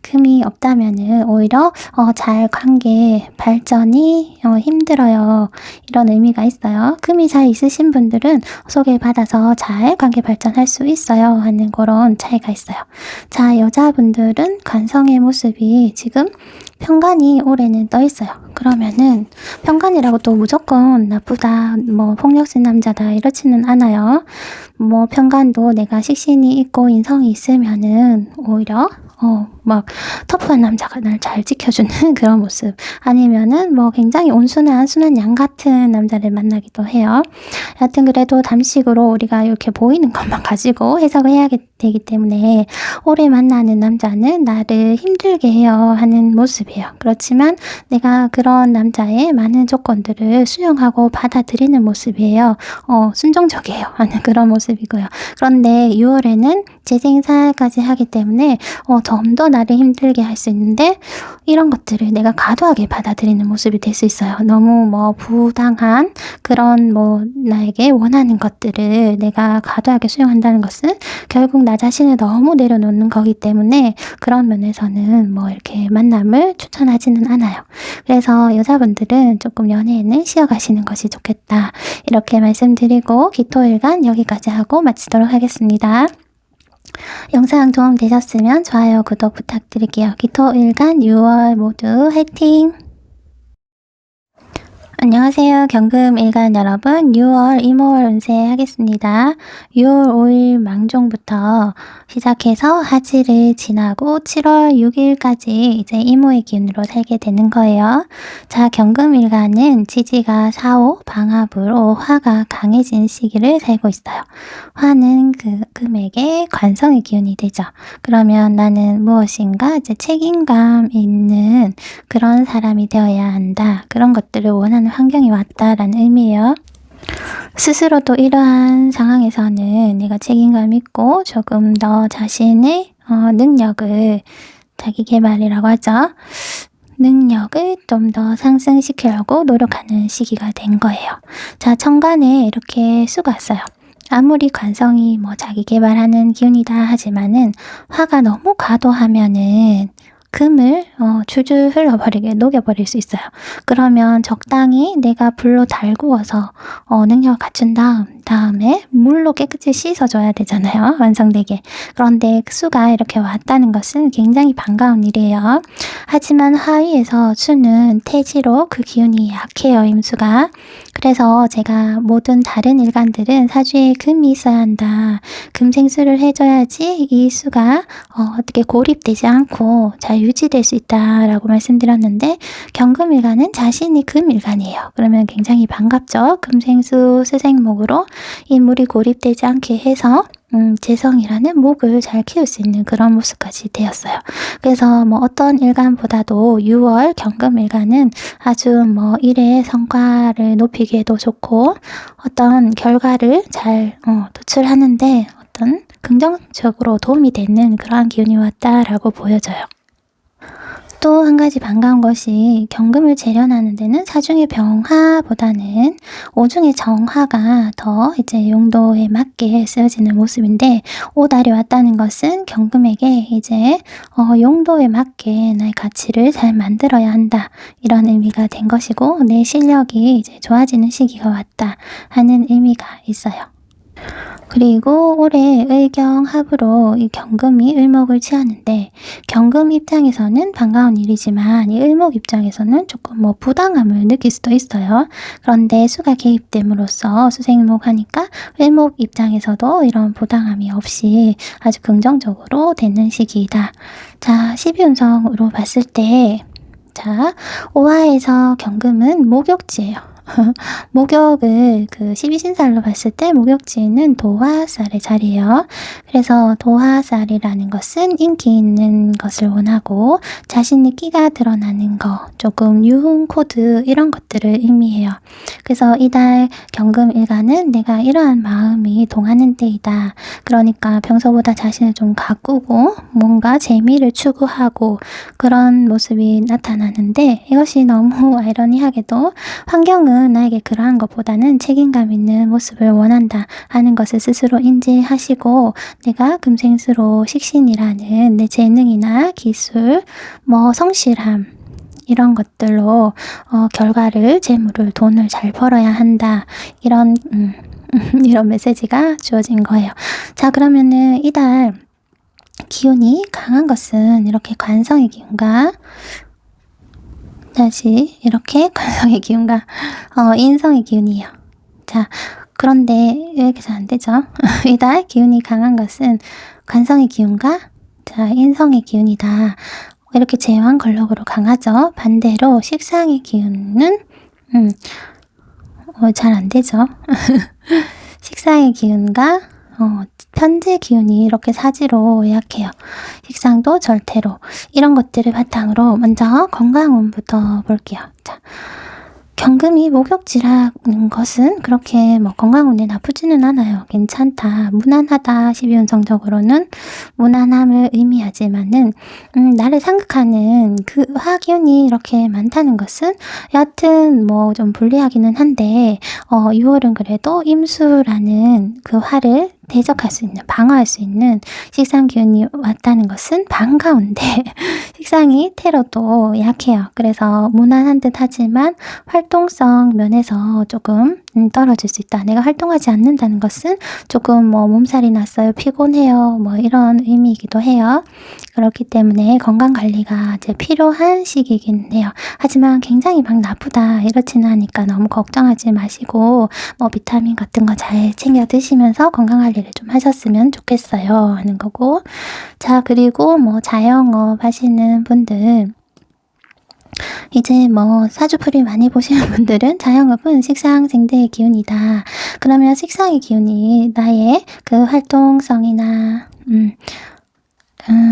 금이 없다면은 오히려 잘 관계 발전이 힘들어요, 이런 의미가 있어요. 금이 잘 있으신 분들은 소개받아서 잘 관계 발전할 수 있어요 하는 그런 차이가 있어요. 자, 여자분들은 관성의 모습이 지금 편관이 올해는 떠 있어요. 그러면은 편관이라고 또 무조건 나쁘다, 뭐 폭력성 남자다, 이렇지는 않아요. 뭐 편관도 내가 식신이 있고 인성이 있으면은 오히려 막 터프한 남자가 날 잘 지켜주는 그런 모습, 아니면은 뭐 굉장히 온순한 순한 양 같은 남자를 만나기도 해요. 여하튼 그래도 담식으로 우리가 이렇게 보이는 것만 가지고 해석을 해야 되기 때문에 올해 만나는 남자는 나를 힘들게 해요 하는 모습이에요. 그렇지만 내가 그런 남자의 많은 조건들을 수용하고 받아들이는 모습이에요. 순종적이에요 하는 그런 모습이고요. 그런데 6월에는 재생살까지 하기 때문에 좀 더 나를 힘들게 할 수 있는데, 이런 것들을 내가 과도하게 받아들이는 모습이 될 수 있어요. 너무 뭐 부당한 그런 뭐 나에게 원하는 것들을 내가 과도하게 수용한다는 것은 결국 나 자신을 너무 내려놓는 거기 때문에 그런 면에서는 뭐 이렇게 만남을 추천하지는 않아요. 그래서 여자분들은 조금 연애에는 쉬어가시는 것이 좋겠다, 이렇게 말씀드리고 기토일간 여기까지 하고 마치도록 하겠습니다. 영상 도움 되셨으면 좋아요, 구독 부탁드릴게요. 기토일간 6월 모두 화이팅! 안녕하세요. 경금일간 여러분, 6월 이모월 운세 하겠습니다. 6월 5일 망종부터 시작해서 하지를 지나고 7월 6일까지 이제 이모의 기운으로 살게 되는 거예요. 자, 경금일간은 지지가 4호 방합으로 화가 강해진 시기를 살고 있어요. 화는 그 금액의 관성의 기운이 되죠. 그러면 나는 무엇인가 이제 책임감 있는 그런 사람이 되어야 한다, 그런 것들을 원하는 환경이 왔다라는 의미예요. 스스로도 이러한 상황에서는 내가 책임감 있고 조금 더 자신의 능력을, 자기 개발이라고 하죠, 능력을 좀 더 상승시키려고 노력하는 시기가 된 거예요. 자, 천간에 이렇게 수가 왔어요. 아무리 관성이 뭐 자기 개발하는 기운이다 하지만은 화가 너무 과도하면은 금을 줄줄 흘러버리게 녹여버릴 수 있어요. 그러면 적당히 내가 불로 달구어서 능력을 갖춘 다음에 물로 깨끗이 씻어줘야 되잖아요, 완성되게. 그런데 수가 이렇게 왔다는 것은 굉장히 반가운 일이에요. 하지만 화위에서 수는 태지로 그 기운이 약해요, 임수가. 그래서 제가 모든 다른 일간들은 사주에 금이 있어야 한다, 금생수를 해줘야지 이 수가 어떻게 고립되지 않고 잘 유지될 수 있다라고 말씀드렸는데, 경금일간은 자신이 금일간이에요. 그러면 굉장히 반갑죠. 금생수 수생목으로 이 물이 고립되지 않게 해서 재성이라는 목을 잘 키울 수 있는 그런 모습까지 되었어요. 그래서 뭐 어떤 일간보다도 6월 경금일간은 아주 뭐 일의 성과를 높이기에도 좋고 어떤 결과를 잘 도출하는데 어떤 긍정적으로 도움이 되는 그러한 기운이 왔다라고 보여져요. 또 한 가지 반가운 것이 경금을 재련하는 데는 사중의 병화보다는 오중의 정화가 더 이제 용도에 맞게 쓰여지는 모습인데, 오달이 왔다는 것은 경금에게 이제 용도에 맞게 나의 가치를 잘 만들어야 한다, 이런 의미가 된 것이고, 내 실력이 이제 좋아지는 시기가 왔다 하는 의미가 있어요. 그리고 올해 을경합으로 이 경금이 을목을 취하는데, 경금 입장에서는 반가운 일이지만 이 을목 입장에서는 조금 뭐 부당함을 느낄 수도 있어요. 그런데 수가 개입됨으로써 수생목 하니까 을목 입장에서도 이런 부당함이 없이 아주 긍정적으로 되는 시기이다. 자, 12운성으로 봤을 때, 자, 오화에서 경금은 목욕지예요. 목욕을 그 12신살로 봤을 때 목욕지는 도화살의 자리예요. 그래서 도화살이라는 것은 인기 있는 것을 원하고 자신의 끼가 드러나는 거, 조금 유흥 코드 이런 것들을 의미해요. 그래서 이달 경금일간은 내가 이러한 마음이 동하는 때이다. 그러니까 평소보다 자신을 좀 가꾸고 뭔가 재미를 추구하고 그런 모습이 나타나는데, 이것이 너무 아이러니하게도 환경은 나에게 그러한 것보다는 책임감 있는 모습을 원한다 하는 것을 스스로 인지하시고, 내가 금생수로 식신이라는 내 재능이나 기술, 성실함 이런 것들로 결과를, 재물을, 돈을 잘 벌어야 한다. 이런 이런 메시지가 주어진 거예요. 자, 그러면은 이달 기운이 강한 것은 이렇게 관성의 기운과 다시 이렇게 관성의 기운과 인성의 기운이에요. 자, 그런데 이렇게 잘 안 되죠. 이달 기운이 강한 것은 관성의 기운과 인성의 기운이다. 이렇게 제왕 걸럭으로 강하죠. 반대로 식상의 기운은 잘 안 되죠. 식상의 기운과 편재 기운이 이렇게 사지로 약해요. 식상도 절대로. 이런 것들을 바탕으로 먼저 건강운부터 볼게요. 자, 경금이 목욕지라는 것은 그렇게 건강운에 나쁘지는 않아요. 괜찮다, 무난하다. 12운 성적으로는 무난함을 의미하지만은 나를 생각하는 그 화기운이 이렇게 많다는 것은 여하튼 좀 불리하기는 한데 6월은 그래도 임수라는 그 화를 대적할 수 있는, 방어할 수 있는 식상 기운이 왔다는 것은 반가운데 식상이 테러도 약해요. 그래서 무난한 듯 하지만 활동성 면에서 조금 떨어질 수 있다. 내가 활동하지 않는다는 것은 조금 몸살이 났어요, 피곤해요, 이런 의미이기도 해요. 그렇기 때문에 건강관리가 이제 필요한 시기이긴 해요. 하지만 굉장히 막 나쁘다 이렇지는 않으니까 너무 걱정하지 마시고 비타민 같은 거 잘 챙겨 드시면서 건강관리를 좀 하셨으면 좋겠어요 하는 거고. 자, 그리고 자영업 하시는 분들, 이제 사주풀이 많이 보시는 분들은 자영업은 식상생대의 기운이다. 그러면 식상의 기운이 나의 그 활동성이나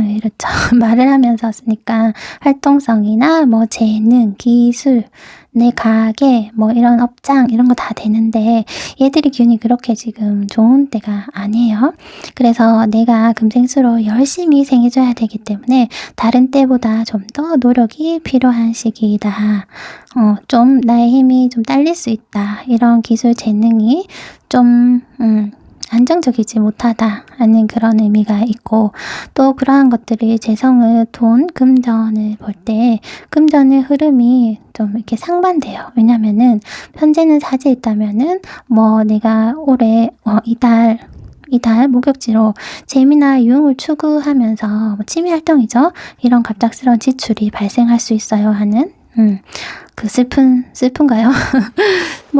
이렇죠. 말을 하면서 쓰니까 활동성이나 재능, 기술, 내 가게, 이런 업장 이런 거 다 되는데 얘들이 기운이 그렇게 지금 좋은 때가 아니에요. 그래서 내가 금생수로 열심히 생해줘야 되기 때문에 다른 때보다 좀 더 노력이 필요한 시기이다. 좀 나의 힘이 좀 딸릴 수 있다. 이런 기술, 재능이 좀 안정적이지 못하다 하는 그런 의미가 있고, 또 그러한 것들이 재성을, 돈, 금전을 볼 때 금전의 흐름이 좀 이렇게 상반돼요. 왜냐면은 현재는 사지에 있다면은 내가 올해 이달 목욕지로 재미나 유흥을 추구하면서 취미 활동이죠. 이런 갑작스러운 지출이 발생할 수 있어요 하는 그 슬픈가요?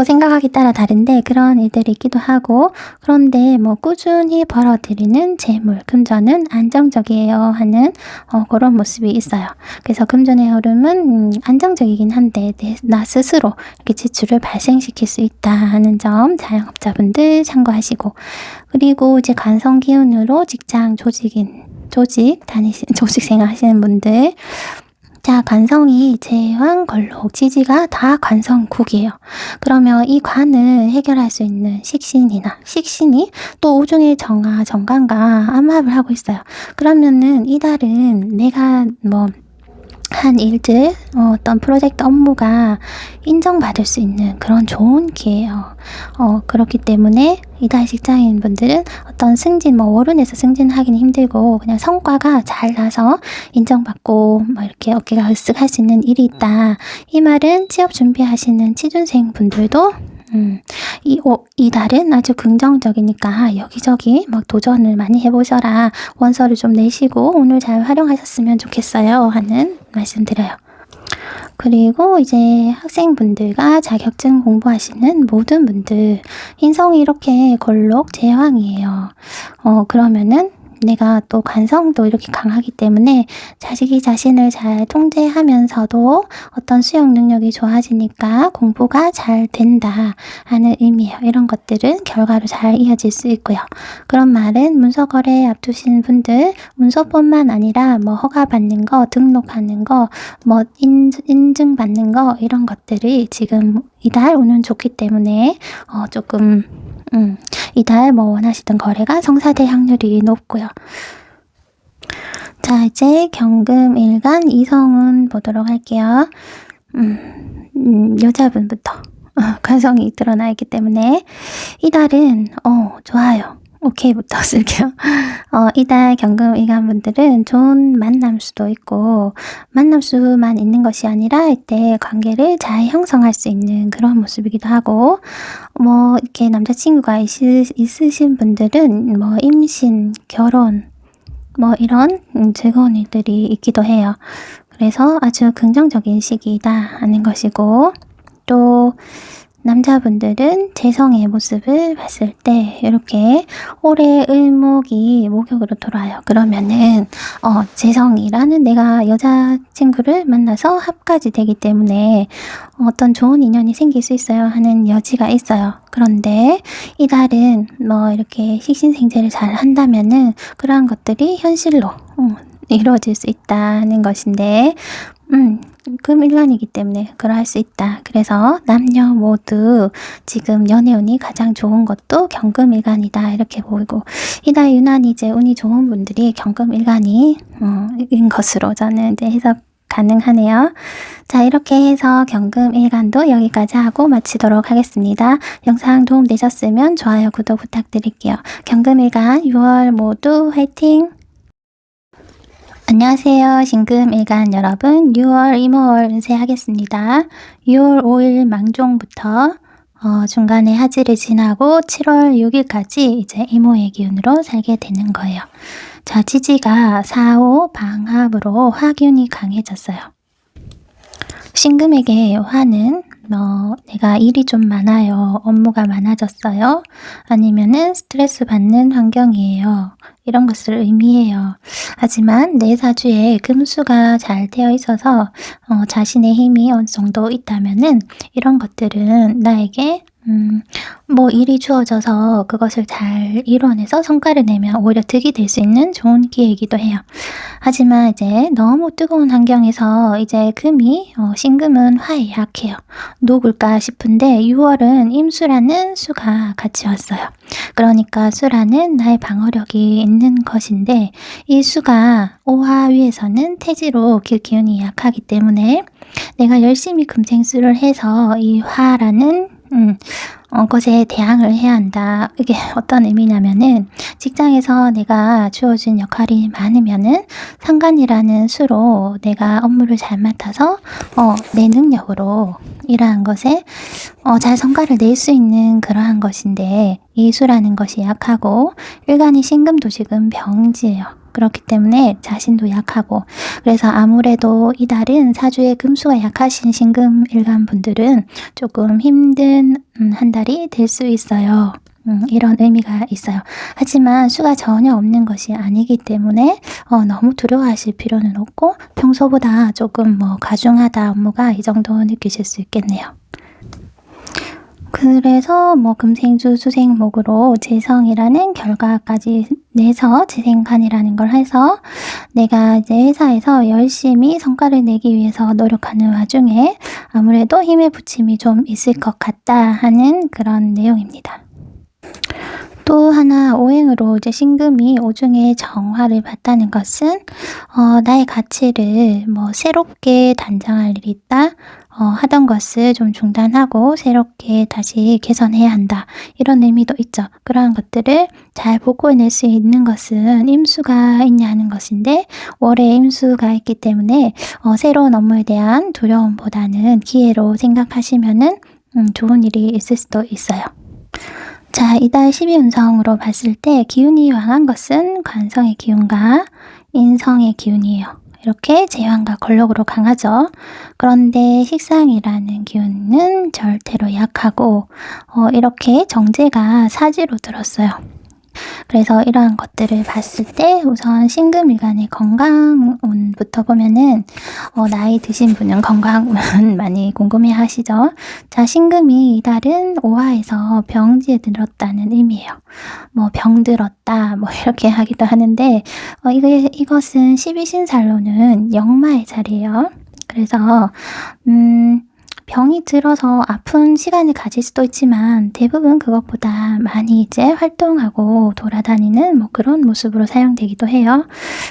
생각하기 따라 다른데 그런 일들이 있기도 하고, 그런데 꾸준히 벌어들이는 재물, 금전은 안정적이에요 하는 그런 모습이 있어요. 그래서 금전의 흐름은 안정적이긴 한데 나 스스로 이렇게 지출을 발생시킬 수 있다 하는 점 자영업자분들 참고하시고, 그리고 이제 관성 기운으로 직장, 조직 생활 하시는 분들, 자, 관성이 제왕, 걸록, 지지가 다 관성국이에요. 그러면 이 관을 해결할 수 있는 식신이 또 오중의 정화, 정관과 암합을 하고 있어요. 그러면은 이달은 내가 한 일들, 어떤 프로젝트 업무가 인정받을 수 있는 그런 좋은 기회예요. 그렇기 때문에 이달 직장인 분들은 어떤 승진, 월운에서 승진하기는 힘들고 그냥 성과가 잘 나서 인정받고 이렇게 어깨가 으쓱 할 수 있는 일이 있다. 이 말은 취업 준비하시는 취준생 분들도 이달은 아주 긍정적이니까 여기저기 도전을 많이 해보셔라. 원서를 좀 내시고 오늘 잘 활용하셨으면 좋겠어요 하는 말씀드려요. 그리고 이제 학생분들과 자격증 공부하시는 모든 분들, 인성이 이렇게 걸록 제왕이에요. 그러면은 내가 또 관성도 이렇게 강하기 때문에 자식이 자신을 잘 통제하면서도 어떤 수용 능력이 좋아지니까 공부가 잘 된다 하는 의미예요. 이런 것들은 결과로 잘 이어질 수 있고요. 그런 말은 문서거래 앞두신 분들 문서뿐만 아니라 뭐 허가받는 거, 등록하는 거, 뭐 인증받는 거 이런 것들이 지금 이달 운은 좋기 때문에 조금 이달 뭐 원하시던 거래가 성사될 확률이 높고요. 자, 이제 경금일간 이성운 보도록 할게요. 여자분부터 관성이 드러나 있기 때문에 이달은 좋아요. 오케이부터 쓸게요. 이달 경금일간 분들은 좋은 만남 수도 있고 만남 수만 있는 것이 아니라 이때 관계를 잘 형성할 수 있는 그런 모습이기도 하고 뭐 이렇게 남자친구가 있으신 분들은 뭐 임신, 결혼 뭐 이런 즐거운 일들이 있기도 해요. 그래서 아주 긍정적인 시기이다 하는 것이고 또 남자분들은 재성의 모습을 봤을 때 이렇게 올해 을목이 목욕으로 돌아요. 그러면은 재성이라는 내가 여자친구를 만나서 합까지 되기 때문에 어떤 좋은 인연이 생길 수 있어요 하는 여지가 있어요. 그런데 이달은 뭐 이렇게 식신생재를 잘 한다면은 그러한 것들이 현실로 이루어질 수 있다는 것인데 금일간이기 때문에 그럴 수 있다. 그래서 남녀 모두 지금 연애운이 가장 좋은 것도 경금일간이다 이렇게 보이고 이달 유난히 이제 운이 좋은 분들이 경금일간이 인 것으로 저는 이제 해석 가능하네요. 자, 이렇게 해서 경금일간도 여기까지 하고 마치도록 하겠습니다. 영상 도움되셨으면 좋아요, 구독 부탁드릴게요. 경금일간 6월 모두 화이팅! 안녕하세요. 신금일간 여러분, 6월 이모월 운세 하겠습니다. 6월 5일 망종부터 중간에 하지를 지나고 7월 6일까지 이제 이모의 기운으로 살게 되는 거예요. 자, 지지가 4호 방합으로 화기운이 강해졌어요. 신금에게 화는 내가 일이 좀 많아요. 업무가 많아졌어요. 아니면은 스트레스 받는 환경이에요. 이런 것을 의미해요. 하지만 내 사주에 금수가 잘 되어 있어서 자신의 힘이 어느 정도 있다면은 이런 것들은 나에게 뭐 일이 주어져서 그것을 잘 이뤄내서 성과를 내면 오히려 득이 될 수 있는 좋은 기회이기도 해요. 하지만 이제 너무 뜨거운 환경에서 이제 금이 신금은 화에 약해요. 누굴까 싶은데 6월은 임수라는 수가 같이 왔어요. 그러니까 수라는 나의 방어력이 있는 것인데 이 수가 오화 위에서는 태지로 기운이 약하기 때문에 내가 열심히 금생수를 해서 이 화라는 것에 대항을 해야 한다. 이게 어떤 의미냐면은 직장에서 내가 주어진 역할이 많으면은 상관이라는 수로 내가 업무를 잘 맡아서 내 능력으로 이러한 것에 잘 성과를 낼 수 있는 그러한 것인데 이 수라는 것이 약하고 일간이 신금도 지금 병지예요. 그렇기 때문에 자신도 약하고 그래서 아무래도 이달은 사주에 금수가 약하신 신금 일간 분들은 조금 힘든 한 달이 될 수 있어요. 이런 의미가 있어요. 하지만 수가 전혀 없는 것이 아니기 때문에 너무 두려워하실 필요는 없고 평소보다 조금 가중하다 업무가 이 정도 느끼실 수 있겠네요. 그래서 금생주 수생목으로 재성이라는 결과까지 내서 재생간이라는 걸 해서 내가 이제 회사에서 열심히 성과를 내기 위해서 노력하는 와중에 아무래도 힘의 부침이 좀 있을 것 같다 하는 그런 내용입니다. 또 하나 오행으로 이제 신금이 오중에 정화를 받다는 것은 나의 가치를 새롭게 단장할 일이 있다. 하던 것을 좀 중단하고 새롭게 다시 개선해야 한다. 이런 의미도 있죠. 그러한 것들을 잘 보고낼 수 있는 것은 임수가 있냐는 것인데 월에 임수가 있기 때문에 새로운 업무에 대한 두려움보다는 기회로 생각하시면은 좋은 일이 있을 수도 있어요. 자, 이달 12운성으로 봤을 때 기운이 왕한 것은 관성의 기운과 인성의 기운이에요. 이렇게 제왕과 걸록으로 강하죠. 그런데 식상이라는 기운은 절대로 약하고 이렇게 정제가 사지로 들었어요. 그래서 이러한 것들을 봤을 때 우선 신금일간의 건강운부터 보면은 나이 드신 분은 건강운 많이 궁금해 하시죠? 자, 신금이 이달은 오화에서 병지에 들었다는 의미예요. 뭐 병들었다 뭐 이렇게 하기도 하는데 이것은 12신살로는 역마의 자리예요. 그래서 병이 들어서 아픈 시간을 가질 수도 있지만 대부분 그것보다 많이 이제 활동하고 돌아다니는 뭐 그런 모습으로 사용되기도 해요.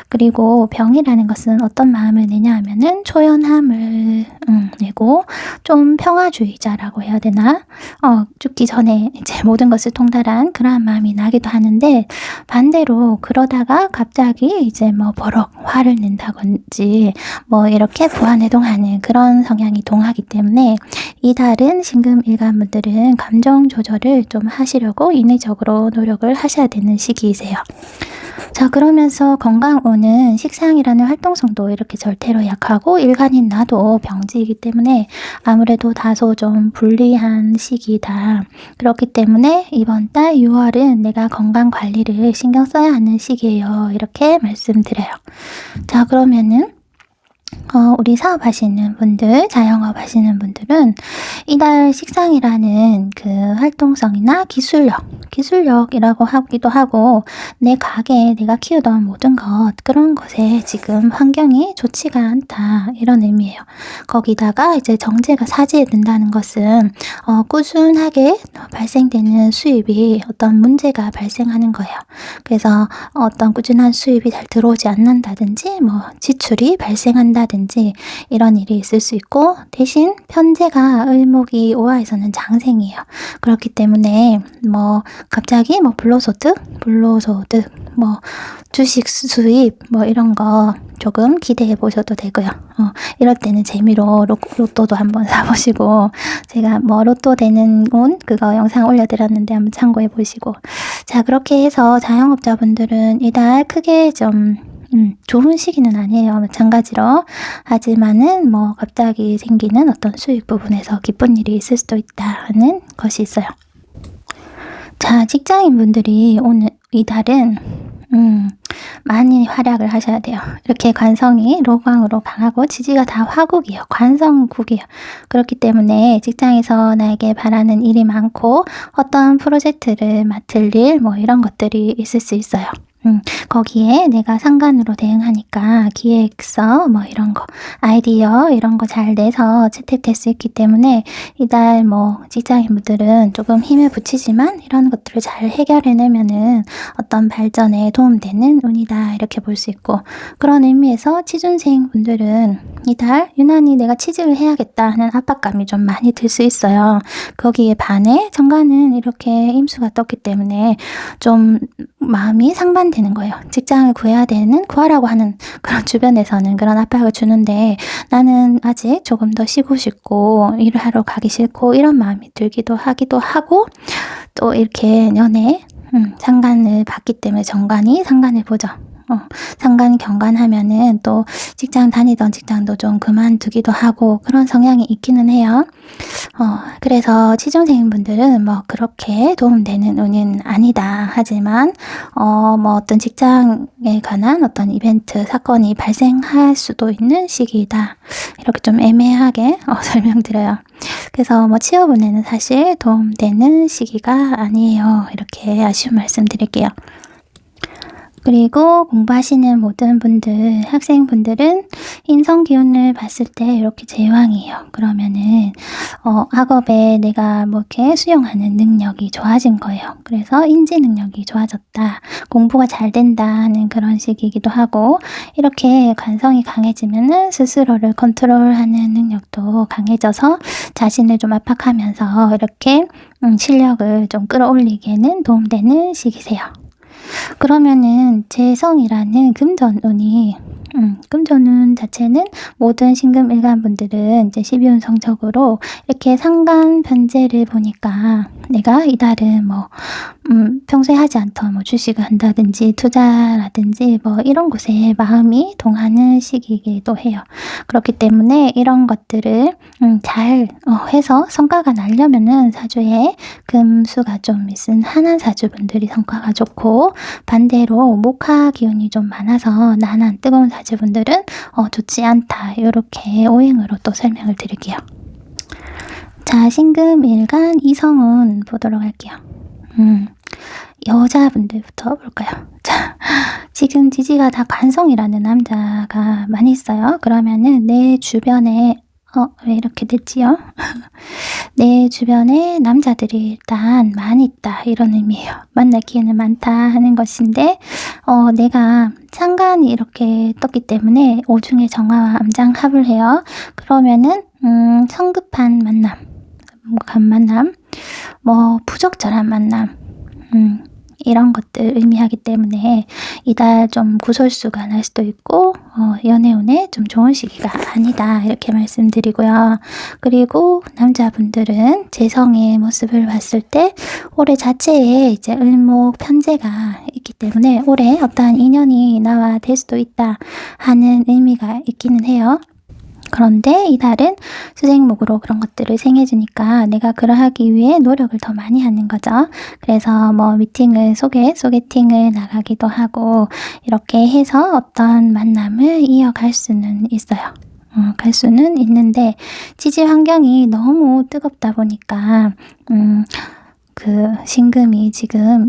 그리고 병이라는 것은 어떤 마음을 내냐 하면은 초연함을 내고 좀 평화주의자라고 해야 되나? 죽기 전에 이제 모든 것을 통달한 그러한 마음이 나기도 하는데, 반대로 그러다가 갑자기 이제 뭐 버럭 화를 낸다든지 뭐 이렇게 부안해동하는 그런 성향이 동하기 때문에 이달은 신금일간분들은 감정 조절을 좀 하시려고 인위적으로 노력을 하셔야 되는 시기이세요. 자, 그러면서 건강운은 식상이라는 활동성도 이렇게 절대로 약하고 일간인 나도 병지이기 때문에 아무래도 다소 좀 불리한 시기다. 그렇기 때문에 이번 달 6월은 내가 건강 관리를 신경 써야 하는 시기예요. 이렇게 말씀드려요. 자, 그러면은 우리 사업하시는 분들, 자영업 하시는 분들은 이달 식상이라는 그 활동성이나 기술력이라고 하기도 하고, 내 가게, 내가 키우던 모든 것, 그런 것에 지금 환경이 좋지가 않다, 이런 의미예요. 거기다가 이제 정제가 사지에 든다는 것은 꾸준하게 발생되는 수입이 어떤 문제가 발생하는 거예요. 그래서 어떤 꾸준한 수입이 잘 들어오지 않는다든지 뭐 지출이 발생한다든지 이런 일이 있을 수 있고, 대신 편제가 을목이 오화에서는 장생이에요. 그렇기 때문에 뭐 갑자기 뭐 불로소득, 뭐 주식 수입 뭐 이런 거 조금 기대해 보셔도 되고요. 이럴 때는 재미로 로또도 한번 사보시고, 제가 뭐 로또 되는 운 그거 영상 올려드렸는데 한번 참고해 보시고. 자, 그렇게 해서 자영업자분들은 이달 크게 좀 좋은 시기는 아니에요. 마찬가지로. 하지만은 뭐 갑자기 생기는 어떤 수익 부분에서 기쁜 일이 있을 수도 있다는 것이 있어요. 자, 직장인분들이 오늘 이달은 많이 활약을 하셔야 돼요. 이렇게 관성이 로광으로 강하고 지지가 다 화국이에요. 관성국이에요. 그렇기 때문에 직장에서 나에게 바라는 일이 많고 어떤 프로젝트를 맡을 일 뭐 이런 것들이 있을 수 있어요. 거기에 내가 상관으로 대응하니까 기획서 뭐 이런 거, 아이디어 이런 거 잘 내서 채택될 수 있기 때문에 이달 뭐 직장인분들은 조금 힘을 붙이지만 이런 것들을 잘 해결해내면은 어떤 발전에 도움되는 운이다, 이렇게 볼 수 있고, 그런 의미에서 취준생 분들은 이달 유난히 내가 취직을 해야겠다 하는 압박감이 좀 많이 들 수 있어요. 거기에 반해 정관은 이렇게 임수가 떴기 때문에 좀 마음이 상반되는 거예요. 직장을 구하라고 하는 그런 주변에서는 그런 압박을 주는데, 나는 아직 조금 더 쉬고 싶고 일을 하러 가기 싫고 이런 마음이 들기도 하고, 또 이렇게 연애 상관을 받기 때문에 정관이 상관을 보죠. 상관 경관하면은 또 직장 다니던 직장도 좀 그만두기도 하고 그런 성향이 있기는 해요. 그래서 취준생분들은 뭐 그렇게 도움되는 운은 아니다. 하지만 뭐 어떤 직장에 관한 어떤 이벤트 사건이 발생할 수도 있는 시기이다, 이렇게 좀 애매하게 설명드려요. 그래서 뭐 취업운에는 사실 도움되는 시기가 아니에요. 이렇게 아쉬운 말씀 드릴게요. 그리고 공부하시는 모든 분들, 학생분들은 인성 기운을 봤을 때 이렇게 제왕이에요. 그러면은 학업에 내가 뭐 이렇게 수용하는 능력이 좋아진 거예요. 그래서 인지 능력이 좋아졌다, 공부가 잘 된다 하는 그런 식이기도 하고, 이렇게 관성이 강해지면은 스스로를 컨트롤하는 능력도 강해져서 자신을 좀 압박하면서 이렇게 실력을 좀 끌어올리기에는 도움되는 시기세요. 그러면은 재성이라는 금전운이 금전운 자체는 모든 신금일간 분들은 이제 12운 성적으로 이렇게 상간 편제를 보니까 내가 이달은 뭐 평소에 하지 않던 뭐 주식을 한다든지 투자라든지 뭐 이런 곳에 마음이 동하는 시기이기도 해요. 그렇기 때문에 이런 것들을 잘 해서 성과가 나려면은 사주에 금수가 좀 있은 한한 사주분들이 성과가 좋고, 반대로 목화 기운이 좀 많아서 난한 뜨거운 사주분들은 좋지 않다. 요렇게 오행으로 또 설명을 드릴게요. 자, 신금일간 이성운 보도록 할게요. 여자분들부터 볼까요? 자, 지금 지지가 다 관성이라는 남자가 많이 있어요. 그러면은 내 주변에 왜 이렇게 됐지요? 내 주변에 남자들이 일단 많이 있다, 이런 의미예요. 만날 기회는 많다 하는 것인데, 내가 상관이 이렇게 떴기 때문에 오중의 정화와 암장합을 해요. 그러면은 성급한 만남, 간 만남, 뭐 부적절한 만남, 이런 것들 의미하기 때문에 이달 좀 구설수가 날 수도 있고, 연애운에 좀 좋은 시기가 아니다, 이렇게 말씀드리고요. 그리고 남자분들은 재성의 모습을 봤을 때 올해 자체에 이제 을목 편제가 있기 때문에 올해 어떠한 인연이 나와 될 수도 있다 하는 의미가 있기는 해요. 그런데 이달은 수생목으로 그런 것들을 생해주니까 내가 그러하기 위해 노력을 더 많이 하는 거죠. 그래서 뭐 미팅을 소개팅을 나가기도 하고, 이렇게 해서 어떤 만남을 이어갈 수는 있어요. 갈 수는 있는데, 지지 환경이 너무 뜨겁다 보니까 그 신금이 지금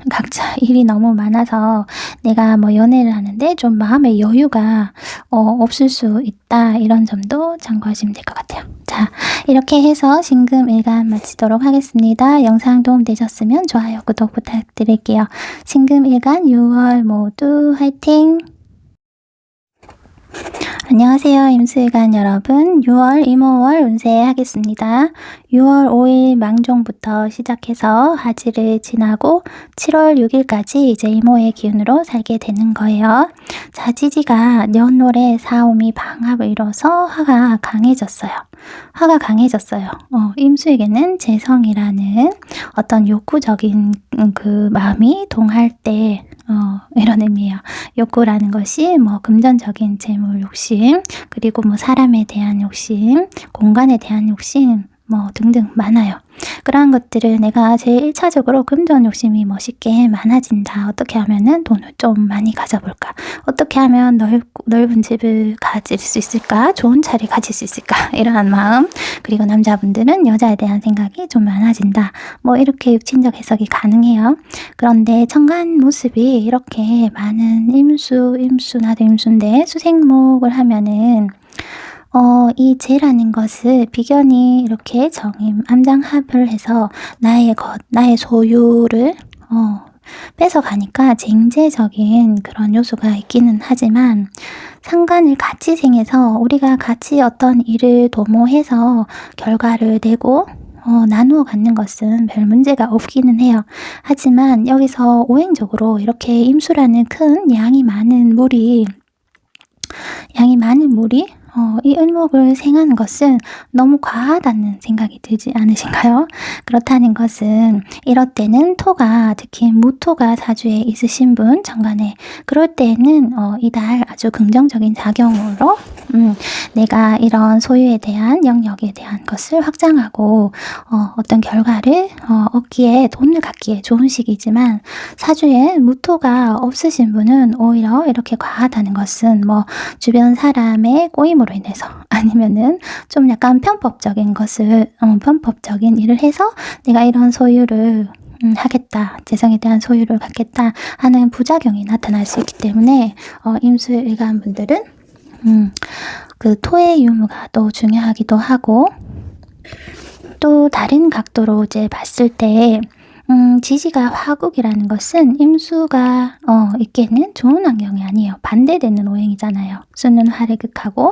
각자 일이 너무 많아서 내가 뭐 연애를 하는데 좀 마음의 여유가 없을 수 있다, 이런 점도 참고하시면 될 것 같아요. 자, 이렇게 해서 신금일간 마치도록 하겠습니다. 영상 도움되셨으면 좋아요, 구독 부탁드릴게요. 신금일간 6월 모두 화이팅! 안녕하세요, 임수일간 여러분. 6월 이모월 운세 하겠습니다. 6월 5일 망종부터 시작해서 하지를 지나고 7월 6일까지 이제 이모의 기운으로 살게 되는 거예요. 자, 지지가 년월에 사오미 방합을 이뤄서 화가 강해졌어요. 임수에게는 재성이라는 어떤 욕구적인 그 마음이 동할 때 이런 의미예요. 욕구라는 것이 뭐 금전적인 재물 욕심, 그리고 뭐 사람에 대한 욕심, 공간에 대한 욕심, 뭐 등등 많아요. 그러한 것들을 내가 제일 1차적으로 금전 욕심이 멋있게 많아진다. 어떻게 하면은 돈을 좀 많이 가져볼까? 어떻게 하면 넓은 집을 가질 수 있을까? 좋은 차를 가질 수 있을까? 이러한 마음. 그리고 남자분들은 여자에 대한 생각이 좀 많아진다. 뭐 이렇게 육친적 해석이 가능해요. 그런데 천간 모습이 이렇게 많은 나도 임수인데 수생목을 하면은 이 재라는 것을 비견이 이렇게 정임, 암장합을 해서 나의 소유를 뺏어가니까 쟁제적인 그런 요소가 있기는 하지만, 상관을 같이 생해서 우리가 같이 어떤 일을 도모해서 결과를 내고 나누어 갖는 것은 별 문제가 없기는 해요. 하지만 여기서 오행적으로 이렇게 임수라는 큰 양이 많은 물이 이 을목을 생하는 것은 너무 과하다는 생각이 들지 않으신가요? 그렇다는 것은 이럴 때는 토가, 특히 무토가 사주에 있으신 분, 정관에, 그럴 때는 이달 아주 긍정적인 작용으로 내가 이런 소유에 대한 영역에 대한 것을 확장하고 어떤 결과를 얻기에, 돈을 갖기에 좋은 시기지만, 사주에 무토가 없으신 분은 오히려 이렇게 과하다는 것은 뭐 주변 사람의 꼬임으로 인해서, 아니면은 좀 약간 편법적인 일을 해서 내가 이런 소유를 하겠다, 재성에 대한 소유를 갖겠다 하는 부작용이 나타날 수 있기 때문에 임수일간 분들은 그 토의 유무가 또 중요하기도 하고, 또 다른 각도로 이제 봤을 때 지지가 화국이라는 것은 임수가 있기에는 좋은 환경이 아니에요. 반대되는 오행이잖아요. 수는 화를 극하고.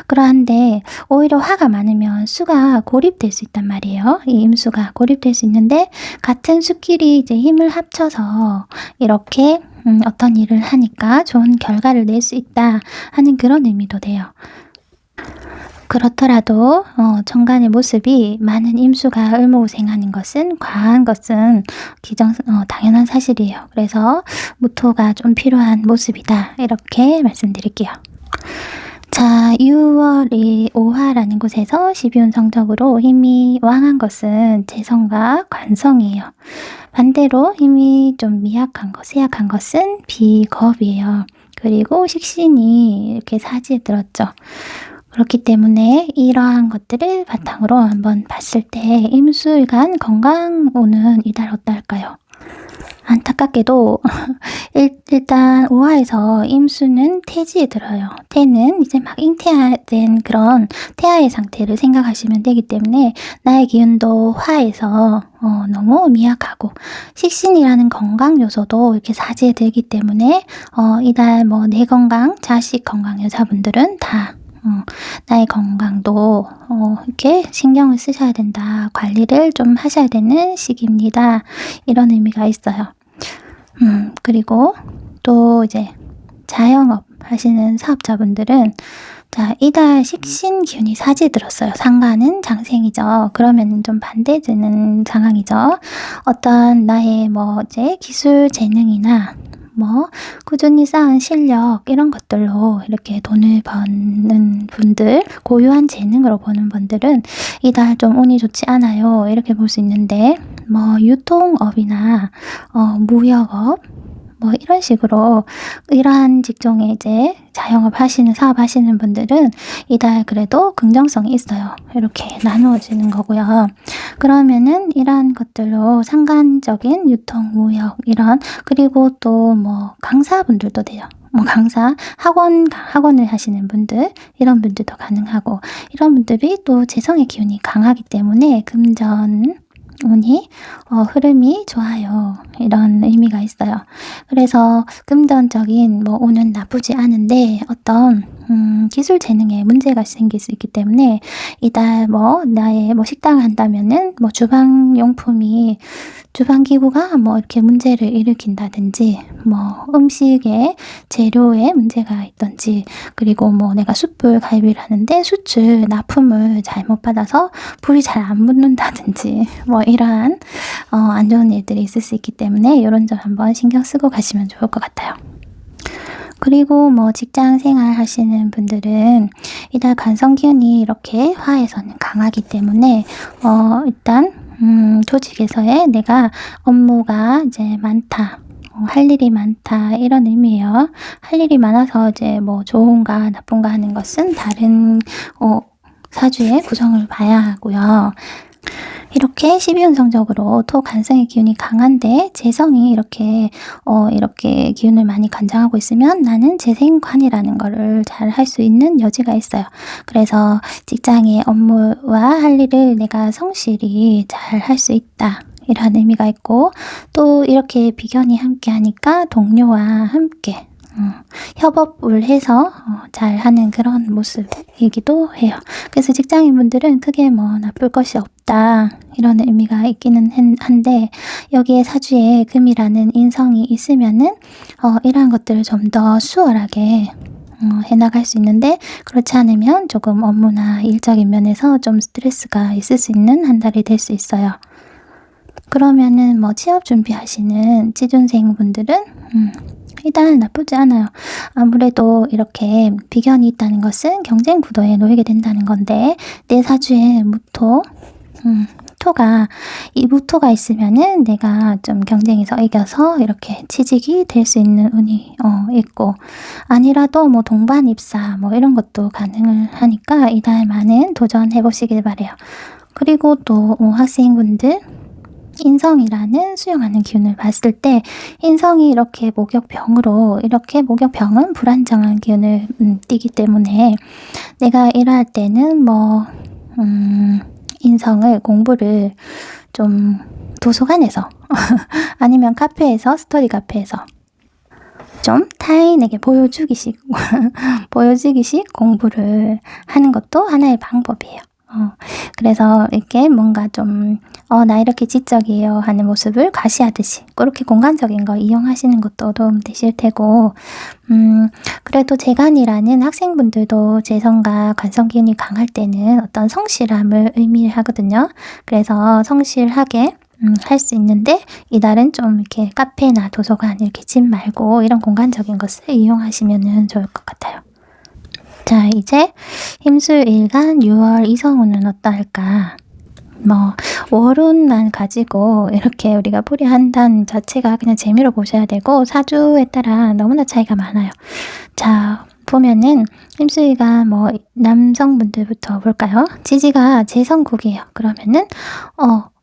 그러한데 오히려 화가 많으면 수가 고립될 수 있단 말이에요. 이 임수가 고립될 수 있는데, 같은 수끼리 이제 힘을 합쳐서 이렇게 어떤 일을 하니까 좋은 결과를 낼 수 있다 하는 그런 의미도 돼요. 그렇더라도 정관의 모습이 많은 임수가 을모우생하는 것은 과한 것은 당연한 사실이에요. 그래서 무토가 좀 필요한 모습이다. 이렇게 말씀드릴게요. 자, 6월이 오화라는 곳에서 12운 성적으로 힘이 왕한 것은 재성과 관성이에요. 반대로 힘이 좀 미약한 것, 쇠약한 것은 비겁이에요. 그리고 식신이 이렇게 사지에 들었죠. 그렇기 때문에 이러한 것들을 바탕으로 한번 봤을 때 임수일간 건강운은 이달 어떨까요? 안타깝게도 일단 오화에서 임수는 태지에 들어요. 태는 이제 막 잉태된 그런 태아의 상태를 생각하시면 되기 때문에 나의 기운도 화에서 너무 미약하고 식신이라는 건강 요소도 이렇게 사지에 들기 때문에 이달 뭐 내 건강, 자식 건강 여자분들은 다 나의 건강도 이렇게 신경을 쓰셔야 된다. 관리를 좀 하셔야 되는 시기입니다. 이런 의미가 있어요. 그리고 또 이제 자영업 하시는 사업자분들은 자, 이달 식신 기운이 사지에 들었어요. 상관은 장생이죠. 그러면 좀 반대되는 상황이죠. 어떤 나의 뭐 이제 기술 재능이나 뭐 꾸준히 쌓은 실력 이런 것들로 이렇게 돈을 버는 분들, 고유한 재능으로 버는 분들은 이달 좀 운이 좋지 않아요. 이렇게 볼 수 있는데 뭐 유통업이나 무역업 뭐 이런 식으로 이러한 직종에 이제 자영업 하시는 사업 하시는 분들은 이달 그래도 긍정성이 있어요. 이렇게 나누어지는 거고요. 그러면은 이러한 것들로 상관적인 유통, 무역 이런 그리고 또 뭐 강사분들도 돼요. 뭐 강사, 학원을 하시는 분들 이런 분들도 가능하고 이런 분들이 또 재성의 기운이 강하기 때문에 금전 운이 흐름이 좋아요. 이런 의미가 있어요. 그래서 금전적인 뭐 운은 나쁘지 않은데 어떤 기술 재능에 문제가 생길 수 있기 때문에 이달 뭐 나의 뭐 식당 한다면은 뭐 주방기구가 뭐 이렇게 문제를 일으킨다든지 뭐 음식에 재료에 문제가 있던지 그리고 뭐 내가 숯불 가입을 하는데 수출 납품을 잘못 받아서 불이 잘 안 붙는다든지 뭐 이러한 안 좋은 일들이 있을 수 있기 때문에 이런 점 한번 신경 쓰고 가시면 좋을 것 같아요. 그리고 뭐 직장 생활 하시는 분들은 이달 관성기운이 이렇게 화에서는 강하기 때문에 일단 조직에서의 내가 업무가 이제 많다. 할 일이 많다 이런 의미예요. 할 일이 많아서 이제 뭐 좋은가 나쁜가 하는 것은 다른 사주의 구성을 봐야 하고요. 이렇게 12운 성적으로 토 간성의 기운이 강한데 재성이 이렇게 기운을 많이 관장하고 있으면 나는 재생관이라는 거를 잘 할 수 있는 여지가 있어요. 그래서 직장의 업무와 할 일을 내가 성실히 잘 할 수 있다. 이런 의미가 있고 또 이렇게 비견이 함께 하니까 동료와 함께 협업을 해서 잘하는 그런 모습이기도 해요. 그래서 직장인분들은 크게 뭐 나쁠 것이 없다 이런 의미가 있기는 한데 여기에 사주에 금이라는 인성이 있으면은 이러한 것들을 좀 더 수월하게 해나갈 수 있는데 그렇지 않으면 조금 업무나 일적인 면에서 좀 스트레스가 있을 수 있는 한 달이 될 수 있어요. 그러면은 뭐 취업 준비하시는 취준생분들은 일단 나쁘지 않아요. 아무래도 이렇게 비견이 있다는 것은 경쟁 구도에 놓이게 된다는 건데 내 사주에 이 무토가 있으면은 내가 좀 경쟁에서 이겨서 이렇게 취직이 될 수 있는 운이 있고 아니라도 뭐 동반 입사 뭐 이런 것도 가능을 하니까 이달 많은 도전해 보시길 바래요. 그리고 또 학생분들 인성이라는 수용하는 기운을 봤을 때 인성이 이렇게 목욕병은 불안정한 기운을 띠기 때문에 내가 일할 때는 뭐 인성을 공부를 좀 도서관에서 아니면 카페에서 스터디 카페에서 좀 타인에게 보여주기식 공부를 하는 것도 하나의 방법이에요. 그래서 이렇게 뭔가 좀 나 이렇게 지적이에요 하는 모습을 과시하듯이 그렇게 공간적인 거 이용하시는 것도 도움 되실 테고, 그래도 재간이라는 학생분들도 재성과 관성 기운이 강할 때는 어떤 성실함을 의미하거든요. 그래서 성실하게 할 수 있는데, 이달은 좀 이렇게 카페나 도서관 이렇게 집 말고 이런 공간적인 것을 이용하시면 좋을 것 같아요. 자, 이제 임수일간 6월 이성운은 어떨까? 월운만 가지고 이렇게 우리가 풀이한다는 자체가 그냥 재미로 보셔야 되고, 사주에 따라 너무나 차이가 많아요. 자, 보면은 임수일간 남성분들부터 볼까요? 지지가 재성국이에요. 그러면은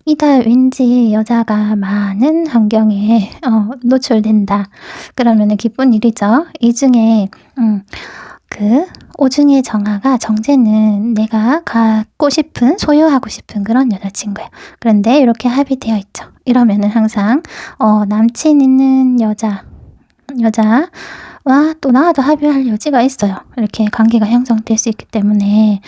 이달 왠지 여자가 많은 환경에 노출된다. 그러면은 기쁜 일이죠. 이 중에 그 오중의 정화가, 정제는 내가 갖고 싶은, 소유하고 싶은 그런 여자친구예요. 그런데 이렇게 합의되어 있죠. 이러면은 항상 남친 있는 여자와 또 나와도 합의할 여지가 있어요. 이렇게 관계가 형성될 수 있기 때문에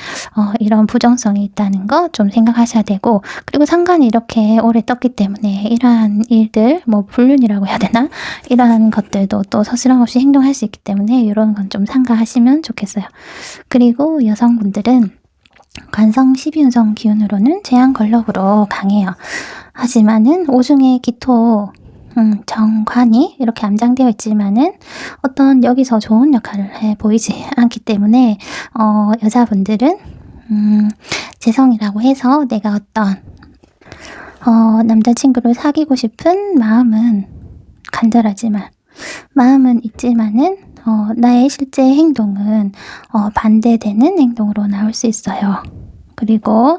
이런 부정성이 있다는 거 좀 생각하셔야 되고, 그리고 상관이 이렇게 오래 떴기 때문에 이러한 일들, 불륜이라고 해야 되나? 이러한 것들도 또 서스럼 없이 행동할 수 있기 때문에 이런 건 좀 삼가하시면 좋겠어요. 그리고 여성분들은 관성 12운성 기운으로는 제한권력으로 강해요. 하지만은 오중의 기토 정관이 이렇게 암장되어 있지만은 어떤 여기서 좋은 역할을 해 보이지 않기 때문에 여자분들은 재성이라고 해서 내가 어떤 남자친구를 사귀고 싶은 마음은 간절하지만, 마음은 있지만은 나의 실제 행동은 반대되는 행동으로 나올 수 있어요. 그리고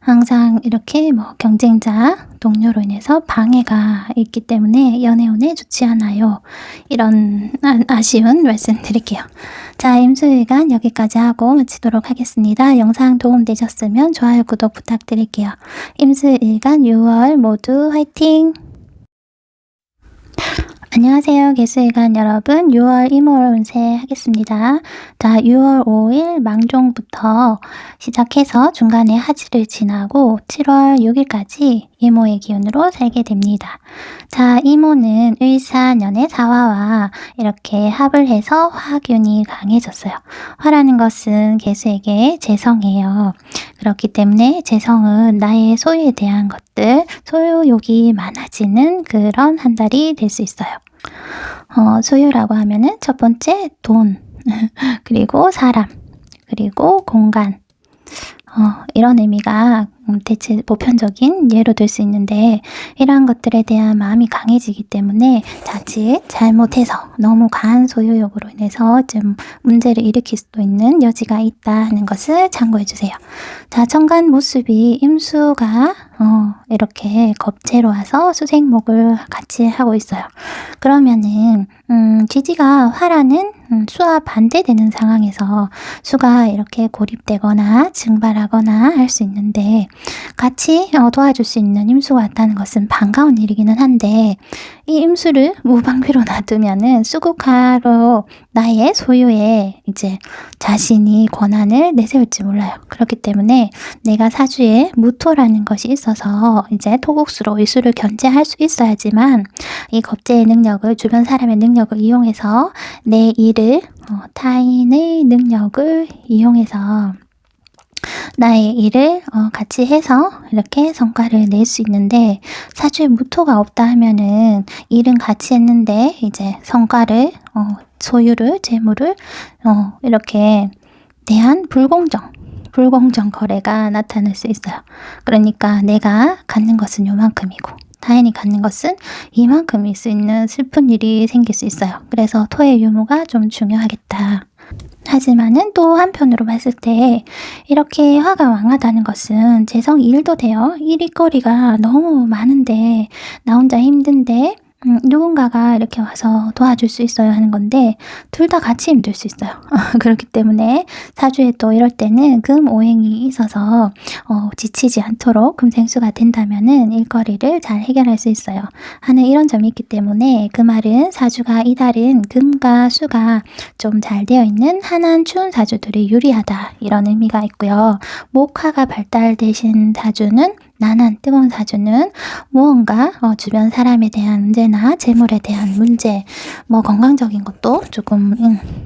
항상 이렇게 경쟁자, 동료로 인해서 방해가 있기 때문에 연애운에 좋지 않아요. 이런 아쉬운 말씀 드릴게요. 자, 임수일간 여기까지 하고 마치도록 하겠습니다. 영상 도움되셨으면 좋아요, 구독 부탁드릴게요. 임수일간 6월 모두 화이팅! 안녕하세요. 개수일간 여러분, 6월 이모월 운세 하겠습니다. 자, 6월 5일 망종부터 시작해서 중간에 하지를 지나고 7월 6일까지 이모의 기운으로 살게 됩니다. 자, 이모는 을사년의 사화와 이렇게 합을 해서 화균이 강해졌어요. 화라는 것은 개수에게 재성이에요. 그렇기 때문에 재성은 나의 소유에 대한 것들, 소유욕이 많아지는 그런 한 달이 될 수 있어요. 소유라고 하면은 첫 번째 돈, 그리고 사람, 그리고 공간, 이런 의미가 대체 보편적인 예로 들 수 있는데, 이러한 것들에 대한 마음이 강해지기 때문에 자칫 잘못해서 너무 과한 소유욕으로 인해서 좀 문제를 일으킬 수도 있는 여지가 있다는 것을 참고해 주세요. 자, 천간 모습이 임수가 이렇게 겁재로 와서 수생목을 같이 하고 있어요. 그러면은 지지가 화라는 수와 반대되는 상황에서 수가 이렇게 고립되거나 증발하거나 할 수 있는데, 같이 도와줄 수 있는 임수가 왔다는 것은 반가운 일이기는 한데, 이 임수를 무방비로 놔두면은 수국화로 나의 소유에 이제 자신이 권한을 내세울지 몰라요. 그렇기 때문에 내가 사주에 무토라는 것이 있어서 이제 토국수로 이 수를 견제할 수 있어야지만, 이 겁재의 능력을, 주변 사람의 능력을 이용해서 내 일을, 타인의 능력을 이용해서 나의 일을 같이 해서 이렇게 성과를 낼 수 있는데, 사주에 무토가 없다 하면은 일은 같이 했는데 이제 성과를, 소유를, 재물을 이렇게 대한 불공정 거래가 나타날 수 있어요. 그러니까 내가 갖는 것은 요만큼이고 타인이 갖는 것은 이만큼일 수 있는 슬픈 일이 생길 수 있어요. 그래서 토의 유무가 좀 중요하겠다. 하지만은 또 한편으로 봤을 때 이렇게 화가 왕하다는 것은 재성 일도 돼요. 일거리가 너무 많은데 나 혼자 힘든데 누군가가 이렇게 와서 도와줄 수 있어요 하는 건데 둘 다 같이 힘들 수 있어요. 그렇기 때문에 사주에 또 이럴 때는 금오행이 있어서 지치지 않도록 금생수가 된다면은 일거리를 잘 해결할 수 있어요 하는 이런 점이 있기 때문에 그 말은 사주가 이달은 금과 수가 좀 잘 되어 있는 한한 추운 사주들이 유리하다 이런 의미가 있고요. 목화가 발달되신 사주는 난한 뜨거운 사주는 무언가 주변 사람에 대한 문제나 재물에 대한 문제, 뭐 건강적인 것도 조금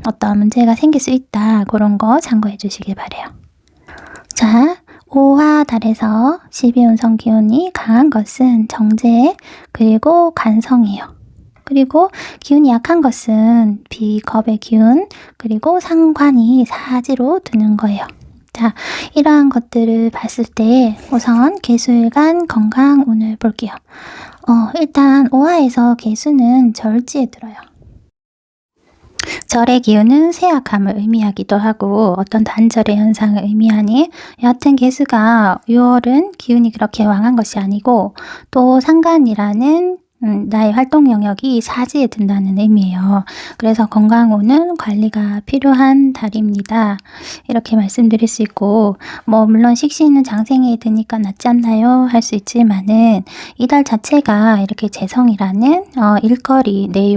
어떤 문제가 생길 수 있다. 그런 거 참고해 주시길 바래요. 자, 오화달에서 12운성 기운이 강한 것은 정제 그리고 간성이에요. 그리고 기운이 약한 것은 비겁의 기운 그리고 상관이 사지로 드는 거예요. 자, 이러한 것들을 봤을 때 우선 개수일간 건강운을 볼게요. 일단 오화에서 개수는 절지에 들어요. 절의 기운은 쇠약함을 의미하기도 하고 어떤 단절의 현상을 의미하니 여하튼 개수가 6월은 기운이 그렇게 왕한 것이 아니고 또 상간이라는 나의 활동 영역이 사지에 든다는 의미예요. 그래서 건강운은 관리가 필요한 달입니다. 이렇게 말씀드릴 수 있고 뭐 물론 식신은 장생에 드니까 낫지 않나요? 할 수 있지만은 이 달 자체가 이렇게 재성이라는 일거리, 내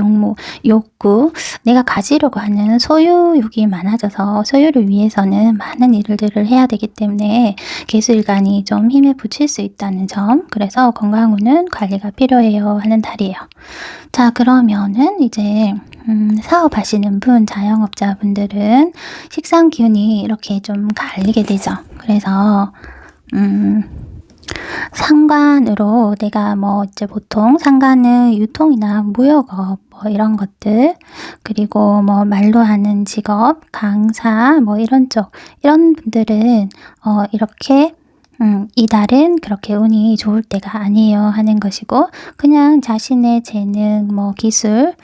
욕구, 내가 가지려고 하는 소유욕이 많아져서 소유를 위해서는 많은 일들을 해야 되기 때문에 개수일간이 좀 힘에 부칠 수 있다는 점, 그래서 건강운은 관리가 필요해요 하는 달이에요. 자, 그러면은 이제 사업하시는 분, 자영업자분들은 식상 기운이 이렇게 좀 갈리게 되죠. 그래서 상관으로 내가 뭐 이제 보통 상관은 유통이나 무역업 뭐 이런 것들, 그리고 뭐 말로 하는 직업, 강사 뭐 이런 쪽, 이런 분들은 이렇게 이달은 그렇게 운이 좋을 때가 아니에요 하는 것이고, 그냥 자신의 재능, 뭐 기술,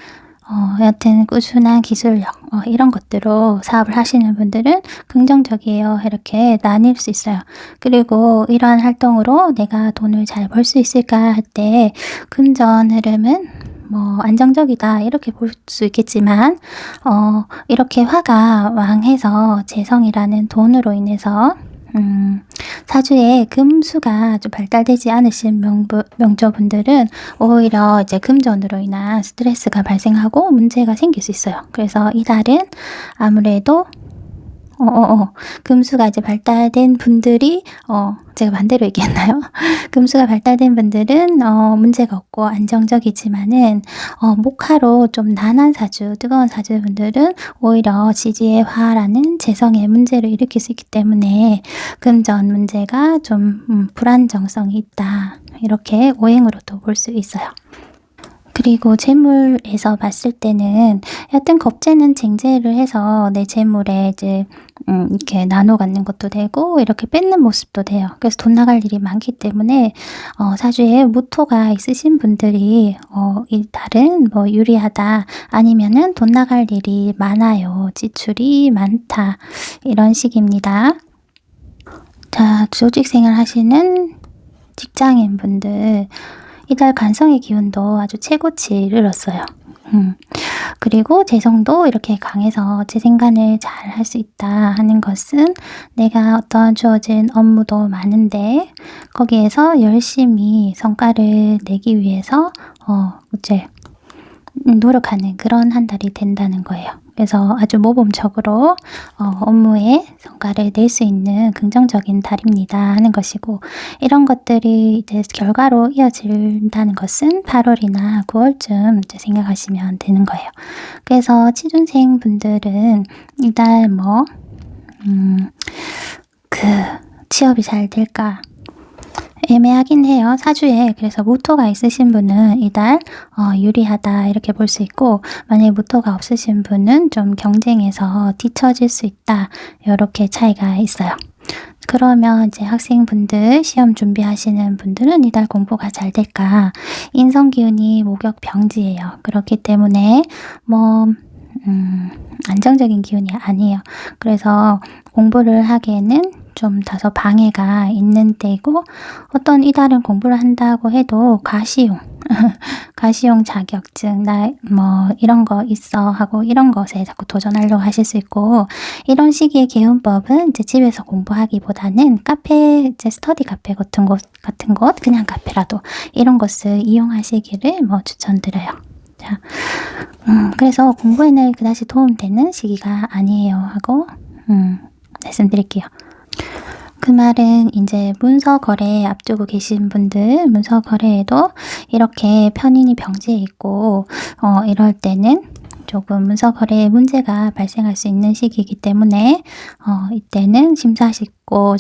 여하튼 꾸준한 기술력 이런 것들로 사업을 하시는 분들은 긍정적이에요 이렇게 나뉠 수 있어요. 그리고 이러한 활동으로 내가 돈을 잘 벌 수 있을까 할 때 금전 흐름은 뭐 안정적이다 이렇게 볼 수 있겠지만 이렇게 화가 왕해서 재성이라는 돈으로 인해서 사주에 금수가 좀 발달되지 않으신 명조분들은 오히려 이제 금전으로 인한 스트레스가 발생하고 문제가 생길 수 있어요. 그래서 이달은 아무래도 금수가 이제 발달된 분들이 제가 반대로 얘기했나요? 금수가 발달된 분들은 문제가 없고 안정적이지만은 목화로 좀 난한 사주, 뜨거운 사주 분들은 오히려 지지의 화라는 재성의 문제를 일으킬 수 있기 때문에 금전 문제가 좀 불안정성이 있다. 이렇게 오행으로도 볼 수 있어요. 그리고 재물에서 봤을 때는 여하튼 겁재는 쟁제를 해서 내 재물에 이제 이렇게 나눠 갖는 것도 되고 이렇게 뺏는 모습도 돼요. 그래서 돈 나갈 일이 많기 때문에 사주에 무토가 있으신 분들이 이 달은 뭐 유리하다 아니면은 돈 나갈 일이 많아요. 지출이 많다. 이런 식입니다. 자, 조직 생활 하시는 직장인 분들 이달 간성의 기운도 아주 최고치에 이르렀어요. 그리고 재성도 이렇게 강해서 재생관을 잘 할 수 있다 하는 것은 내가 어떤 주어진 업무도 많은데 거기에서 열심히 성과를 내기 위해서 이제 노력하는 그런 한 달이 된다는 거예요. 그래서 아주 모범적으로 업무에 성과를 낼 수 있는 긍정적인 달입니다 하는 것이고, 이런 것들이 이제 결과로 이어진다는 것은 8월이나 9월쯤 이제 생각하시면 되는 거예요. 그래서 취준생 분들은 이달 뭐 취업이 잘 될까 애매하긴 해요. 사주에. 그래서 무토가 있으신 분은 이달 유리하다 이렇게 볼 수 있고, 만약에 무토가 없으신 분은 좀 경쟁에서 뒤처질 수 있다 이렇게 차이가 있어요. 그러면 이제 학생분들 시험 준비하시는 분들은 이달 공부가 잘 될까? 인성기운이 목욕병지예요. 그렇기 때문에 뭐 안정적인 기운이 아니에요. 그래서 공부를 하기에는 좀 다소 방해가 있는 때이고, 어떤 이달은 공부를 한다고 해도 과시용, 가시용 자격증 나 뭐 이런 거 있어 하고 이런 것에 자꾸 도전하려고 하실 수 있고, 이런 시기의 개운법은 이제 집에서 공부하기보다는 카페, 이제 스터디 카페 같은 곳 그냥 카페라도 이런 것을 이용하시기를 뭐 추천드려요. 자, 그래서 공부에는 그다지 도움되는 시기가 아니에요 하고 말씀드릴게요. 그 말은 이제 문서 거래 앞두고 계신 분들, 문서 거래에도 이렇게 편인이 병지에 있고 이럴 때는 조금 문서 거래에 문제가 발생할 수 있는 시기이기 때문에 이때는 심사숙고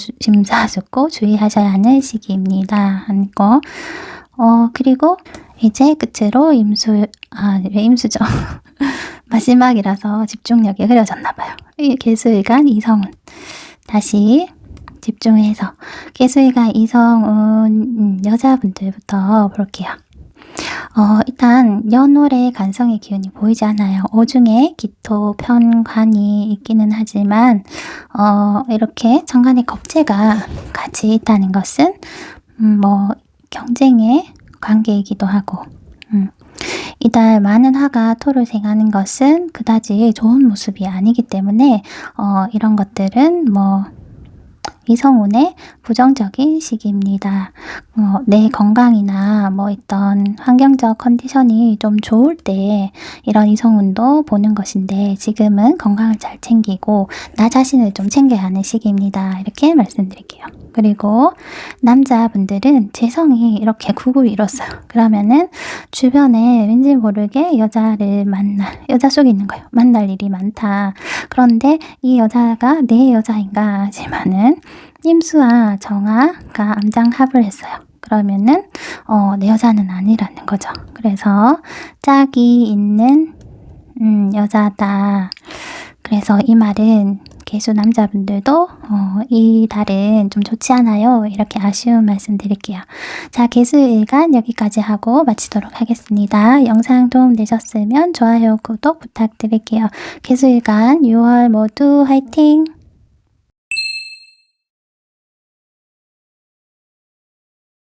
주의하셔야 하는 시기입니다 하는 거. 그리고 이제 끝으로 왜 임수죠? 마지막이라서 집중력이 흐려졌나 봐요. 이 개수일간 이성운. 다시 집중해서 개수일간 이성운 여자분들부터 볼게요. 일단 연월의 간성의 기운이 보이지 않아요. 오중에 기토, 편관이 있기는 하지만 이렇게 정관의 겁재가 같이 있다는 것은 뭐 경쟁의 관계이기도 하고, 이달 많은 화가 토를 생하는 것은 그다지 좋은 모습이 아니기 때문에 이런 것들은 뭐 이성운의 부정적인 시기입니다. 내 건강이나 뭐 있던 환경적 컨디션이 좀 좋을 때 이런 이성운도 보는 것인데, 지금은 건강을 잘 챙기고 나 자신을 좀 챙겨야 하는 시기입니다. 이렇게 말씀드릴게요. 그리고 남자분들은 재성이 이렇게 국을 이뤘어요. 그러면은 주변에 왠지 모르게 여자 속에 있는 거예요. 만날 일이 많다. 그런데 이 여자가 내 여자인가 하지만은 임수와 정화가 암장합을 했어요. 그러면은 내 여자는 아니라는 거죠. 그래서 짝이 있는 여자다. 그래서 이 말은 개수 남자분들도 이 달은 좀 좋지 않아요. 이렇게 아쉬운 말씀 드릴게요. 자, 개수일간 여기까지 하고 마치도록 하겠습니다. 영상 도움되셨으면 좋아요, 구독 부탁드릴게요. 개수일간 6월 모두 화이팅!